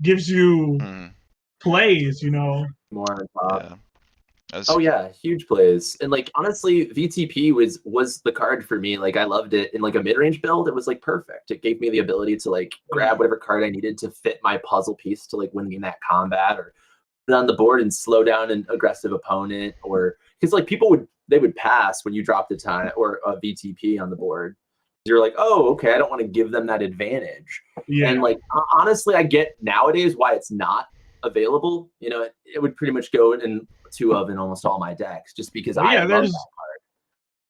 [SPEAKER 2] Gives you plays.
[SPEAKER 3] More on top.
[SPEAKER 1] Yeah.
[SPEAKER 3] Oh yeah, huge plays. And like honestly, VTP was the card for me. Like I loved it in like a mid-range build. It was like perfect. It gave me the ability to like grab whatever card I needed to fit my puzzle piece to like win me in that combat or put it on the board and slow down an aggressive opponent. Or because like people would pass when you dropped a time or a VTP on the board. You're like, oh, okay, I don't want to give them that advantage. Yeah. And like honestly, I get nowadays why it's not available. It would pretty much go in 2 of in almost all my decks just because I love that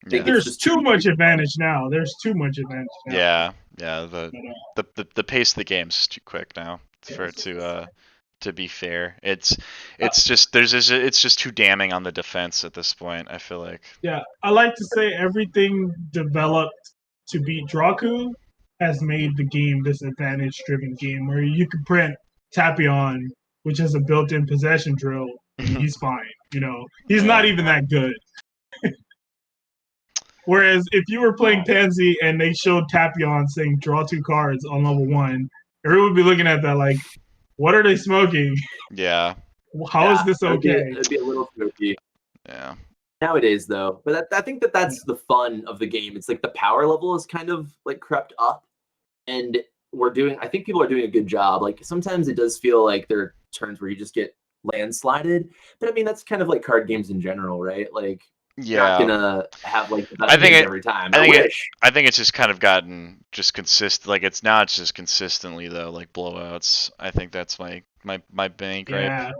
[SPEAKER 3] card.
[SPEAKER 2] There's too much advantage now. There's too much advantage now.
[SPEAKER 1] Yeah. The pace of the game's too quick now for it to be fair. It's just it's just too damning on the defense at this point, I feel like.
[SPEAKER 2] Yeah, I like to say everything developed to beat Draku has made the game this advantage-driven game where you can print Tapion, which has a built-in possession drill, and he's fine. He's not even that good. Whereas if you were playing Pansy and they showed Tapion saying draw 2 cards on level 1, everyone would be looking at that like, what are they smoking?
[SPEAKER 1] Yeah.
[SPEAKER 2] How is this okay?
[SPEAKER 3] It'd be a little smoky.
[SPEAKER 1] Yeah.
[SPEAKER 3] Nowadays, though, but I think that's the fun of the game. It's like the power level is kind of like crept up, and I think people are doing a good job. Like sometimes it does feel like there are turns where you just get landslided, but I mean that's kind of like card games in general, right? Like not
[SPEAKER 1] Yeah.
[SPEAKER 3] gonna have like the
[SPEAKER 1] I
[SPEAKER 3] best
[SPEAKER 1] think
[SPEAKER 3] games
[SPEAKER 1] it.
[SPEAKER 3] every time.
[SPEAKER 1] I
[SPEAKER 3] I
[SPEAKER 1] think it.
[SPEAKER 3] wish.
[SPEAKER 1] I think it's just kind of gotten just consistent. Like it's not just consistently though, like blowouts. I think that's my main gripe.
[SPEAKER 2] Yeah,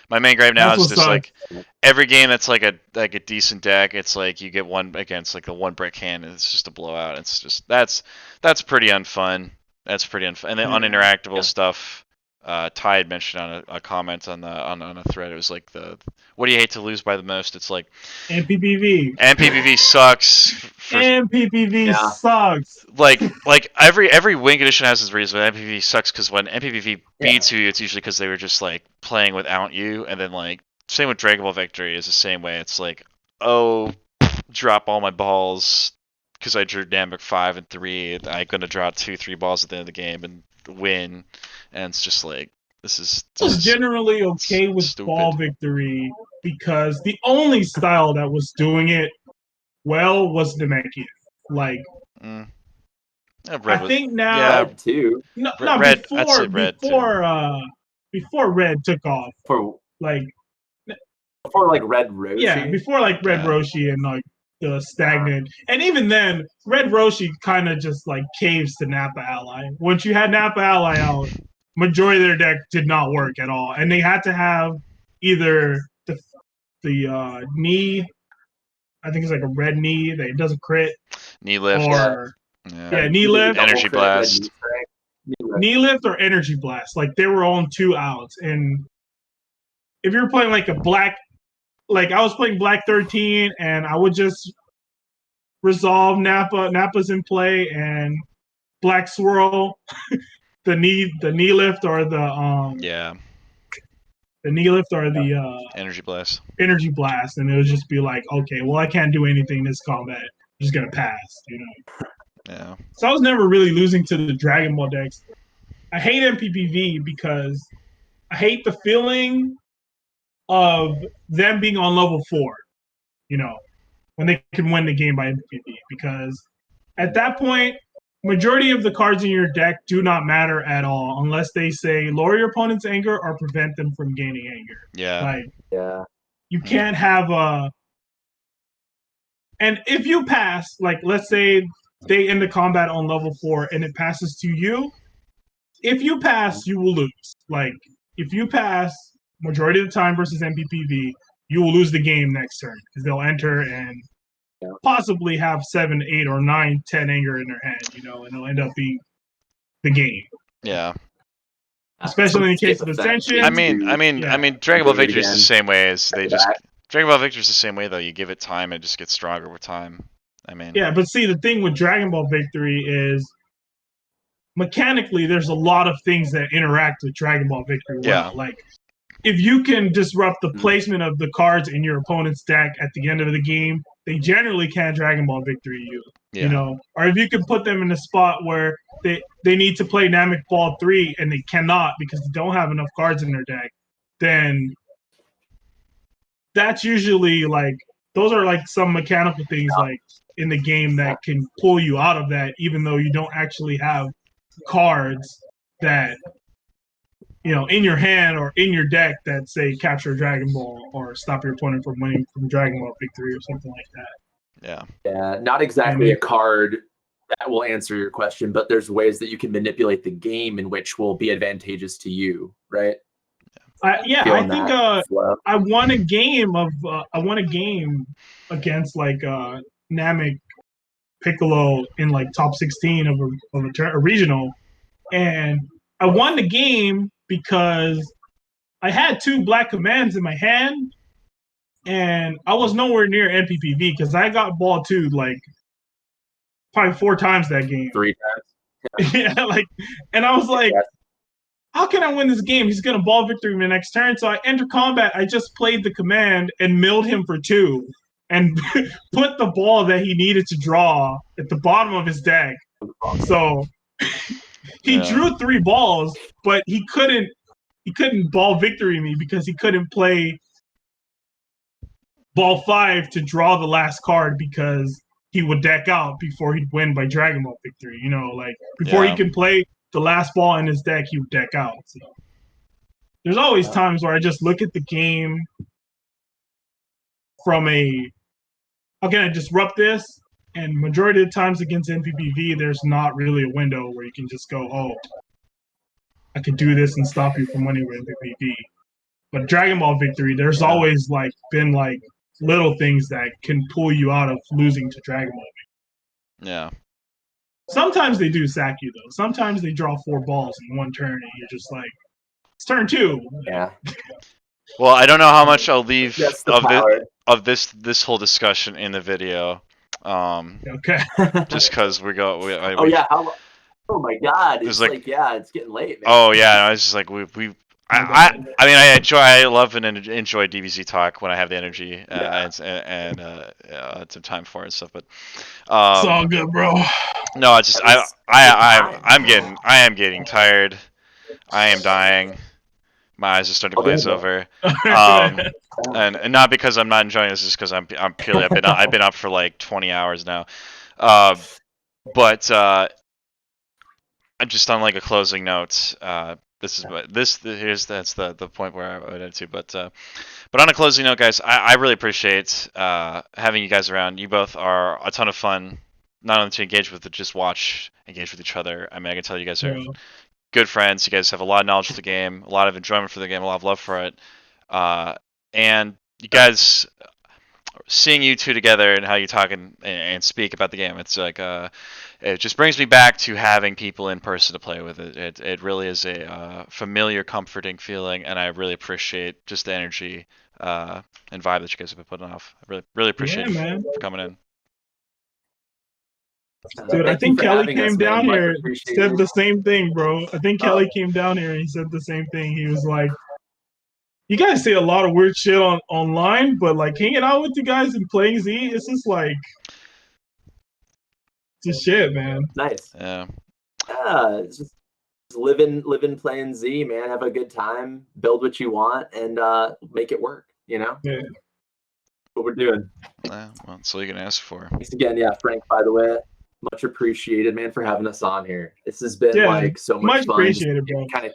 [SPEAKER 1] My main gripe now
[SPEAKER 2] that's
[SPEAKER 1] is
[SPEAKER 2] what
[SPEAKER 1] just
[SPEAKER 2] sucks.
[SPEAKER 1] like every game that's like a decent deck. It's like you get one against like a one brick hand, and it's just a blowout. It's just that's pretty unfun. That's pretty unfun. And the
[SPEAKER 2] Yeah.
[SPEAKER 1] uninteractable
[SPEAKER 3] Yeah.
[SPEAKER 1] stuff. Ty had mentioned on a comment on the on a thread. It was like what do you hate to lose by the most? It's like
[SPEAKER 2] NPPV.
[SPEAKER 1] NPPV sucks for
[SPEAKER 2] NPPV
[SPEAKER 3] Yeah.
[SPEAKER 2] sucks.
[SPEAKER 1] like every wing edition has its reason, but NPPV sucks because when NPPV beats you, it's usually because they were just like playing without you, and then like same with Dragon Ball Victory is the same way. It's like, oh, drop all my balls because I drew Namek 5 and 3. I'm gonna draw 2-3 balls at the end of the game and win, and it's just like
[SPEAKER 2] I was generally okay with
[SPEAKER 1] stupid.
[SPEAKER 2] ball victory because the only style that was doing it well was Namekian. Like
[SPEAKER 1] Yeah,
[SPEAKER 2] I think now,
[SPEAKER 1] yeah,
[SPEAKER 3] Red too.
[SPEAKER 2] no,
[SPEAKER 1] Red. I'd say Red
[SPEAKER 2] before Red took off,
[SPEAKER 3] For
[SPEAKER 2] like
[SPEAKER 3] like Red Roshi.
[SPEAKER 2] yeah, before like Red
[SPEAKER 1] Yeah.
[SPEAKER 2] Roshi and like the stagnant, and even then, Red Roshi kind of just like caves to Nappa Ally. Once you had Nappa Ally out, majority of their deck did not work at all, and they had to have either the knee. I think it's like a red knee that doesn't crit,
[SPEAKER 1] Knee lift.
[SPEAKER 2] or
[SPEAKER 1] Yeah.
[SPEAKER 2] knee lift,
[SPEAKER 1] Energy blast.
[SPEAKER 2] knee lift, or energy blast. Like they were on 2 outs, and if you're playing like a black, like I was playing Black 13, and I would just resolve Nappa. Nappa's in play, and Black Swirl, the knee lift or
[SPEAKER 1] Yeah.
[SPEAKER 2] the knee lift or the
[SPEAKER 1] Energy blast.
[SPEAKER 2] energy blast, and it would just be like, okay, well I can't do anything in this combat. I'm just gonna pass, you know.
[SPEAKER 1] Yeah.
[SPEAKER 2] So I was never really losing to the Dragon Ball decks. I hate MPPV because I hate the feeling of them being on level 4, you know, when they can win the game by MPPV. Because at that point, majority of the cards in your deck do not matter at all unless they say lower your opponent's anger or prevent them from gaining anger.
[SPEAKER 1] Yeah.
[SPEAKER 2] Like,
[SPEAKER 3] Yeah.
[SPEAKER 2] you can't have a. And if you pass, like, let's say they end the combat on level 4 and it passes to you, if you pass, you will lose. Like, if you pass majority of the time versus MPPV, you will lose the game next turn because they'll enter and possibly have 7, 8, or 9, 10 anger in their hand, you know, and it'll end up being the game.
[SPEAKER 1] Yeah.
[SPEAKER 2] Especially in the case of Ascension.
[SPEAKER 1] I mean, Dragon Ball Victory is the same way as they just. Dragon Ball Victory is the same way though. You give it time, it just gets stronger with time. I mean.
[SPEAKER 2] Yeah, but see, the thing with Dragon Ball Victory is mechanically, there's a lot of things that interact with Dragon Ball Victory well.
[SPEAKER 1] Yeah.
[SPEAKER 2] Like, if you can disrupt the placement of the cards in your opponent's deck at the end of the game, they generally can't Dragon Ball Victory you.
[SPEAKER 1] Yeah.
[SPEAKER 2] You know, or if you can put them in a spot where they need to play Namek Ball 3 and they cannot because they don't have enough cards in their deck, then that's usually like those are like some mechanical things like in the game that can pull you out of that, even though you don't actually have cards that you know in your hand or in your deck that say capture Dragon Ball or stop your opponent from winning from Dragon Ball Victory or something like that.
[SPEAKER 1] Yeah.
[SPEAKER 3] Yeah, not exactly a card that will answer your question, but there's ways that you can manipulate the game in which will be advantageous to you, right?
[SPEAKER 2] I think I won a game against like Namek Piccolo in like top 16 of a regional, and I won the game because I had 2 black commands in my hand, and I was nowhere near NPPV because I got ball 2 like probably 4 times that game.
[SPEAKER 3] 3 times.
[SPEAKER 2] Yeah, like, and I was like, how can I win this game? He's gonna ball victory the next turn. So I enter combat. I just played the command and milled him for 2, and put the ball that he needed to draw at the bottom of his deck. So he drew 3 balls, but he couldn't ball victory me because he couldn't play ball 5 to draw the last card because he would deck out before he'd win by Dragon Ball Victory. You know, like before he can play the last ball in his deck, he would deck out. So there's always times where I just look at the game from a how can I disrupt this? And majority of the times against NPPV, there's not really a window where you can just go, oh, I could do this and stop you from winning with NPPV. But Dragon Ball Victory, there's always like been like little things that can pull you out of losing to Dragon Ball.
[SPEAKER 1] Yeah.
[SPEAKER 2] Sometimes they do sack you though. Sometimes they draw 4 balls in one turn, and you're just like, it's turn 2.
[SPEAKER 3] Yeah.
[SPEAKER 1] Well, I don't know how much I'll leave
[SPEAKER 3] That's the power.
[SPEAKER 1] of this whole discussion in the video.
[SPEAKER 2] Okay.
[SPEAKER 1] Just because
[SPEAKER 3] Oh yeah. Oh my God. It's like yeah, it's getting late, man.
[SPEAKER 1] Oh yeah, I was just like I mean I love and enjoy DBZ talk when I have the energy and some time for it and stuff. But
[SPEAKER 2] it's all good, bro.
[SPEAKER 1] No, it's just I am getting tired. I am dying. My eyes are starting to glaze over. And not because I'm not enjoying this, just because I'm purely I've been up for like 20 hours now. But I'm just on like a closing note. That's the point where I would end to. But on a closing note, guys, I really appreciate having you guys around. You both are a ton of fun, not only to engage with, but just engage with each other. I mean, I can tell you guys are good friends. You guys have a lot of knowledge of the game, a lot of enjoyment for the game, a lot of love for it. And you guys, seeing you two together and how you talk and speak about the game, it's like it just brings me back to having people in person to play with. It really is a familiar, comforting feeling, and I really appreciate just the energy and vibe that you guys have been putting off. I really appreciate you for coming in.
[SPEAKER 2] Dude, I think Kelly came down here, said the same thing, bro. I think Kelly came down here and he said the same thing. He was like, you guys say a lot of weird shit online, but like hanging out with you guys and playing Z, it's just like, it's just shit, man.
[SPEAKER 3] Nice.
[SPEAKER 1] Yeah.
[SPEAKER 3] Yeah, it's just living, playing Z, man. Have a good time, build what you want, and make it work. You know.
[SPEAKER 2] Yeah.
[SPEAKER 3] What we're doing.
[SPEAKER 1] Well, that's all you can ask for.
[SPEAKER 3] Thanks again, Frank. By the way, much appreciated, man, for having us on here. This has been like so much fun.
[SPEAKER 2] Appreciated, bro.
[SPEAKER 3] Kind of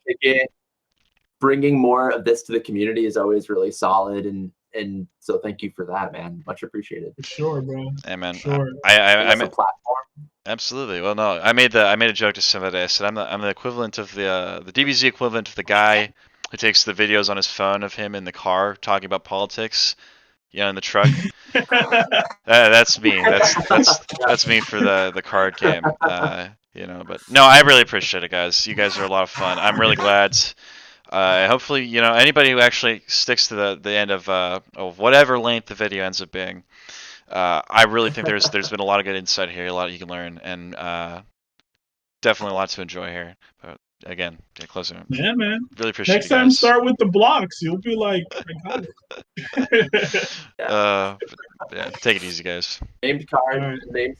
[SPEAKER 3] bringing more of this to the community is always really solid, and so thank you for that, man. Much appreciated.
[SPEAKER 2] For sure, bro.
[SPEAKER 1] Hey, man.
[SPEAKER 2] Sure.
[SPEAKER 1] I
[SPEAKER 3] made a platform.
[SPEAKER 1] Absolutely. Well, no, I made a joke to somebody. I said I'm the equivalent of the DBZ equivalent of the guy who takes the videos on his phone of him in the car talking about politics. In the truck. That's me. That's me for the card game. But no, I really appreciate it, guys. You guys are a lot of fun. I'm really glad. Hopefully, anybody who actually sticks to the end of whatever length the video ends up being. I really think there's been a lot of good insight here, a lot you can learn, and definitely a lot to enjoy here. But again, closing it.
[SPEAKER 2] Yeah, man.
[SPEAKER 1] Really appreciate it.
[SPEAKER 2] Next time, start with the blocks. You'll be like, I got it.
[SPEAKER 1] Yeah, take it easy, guys.
[SPEAKER 3] Named card, named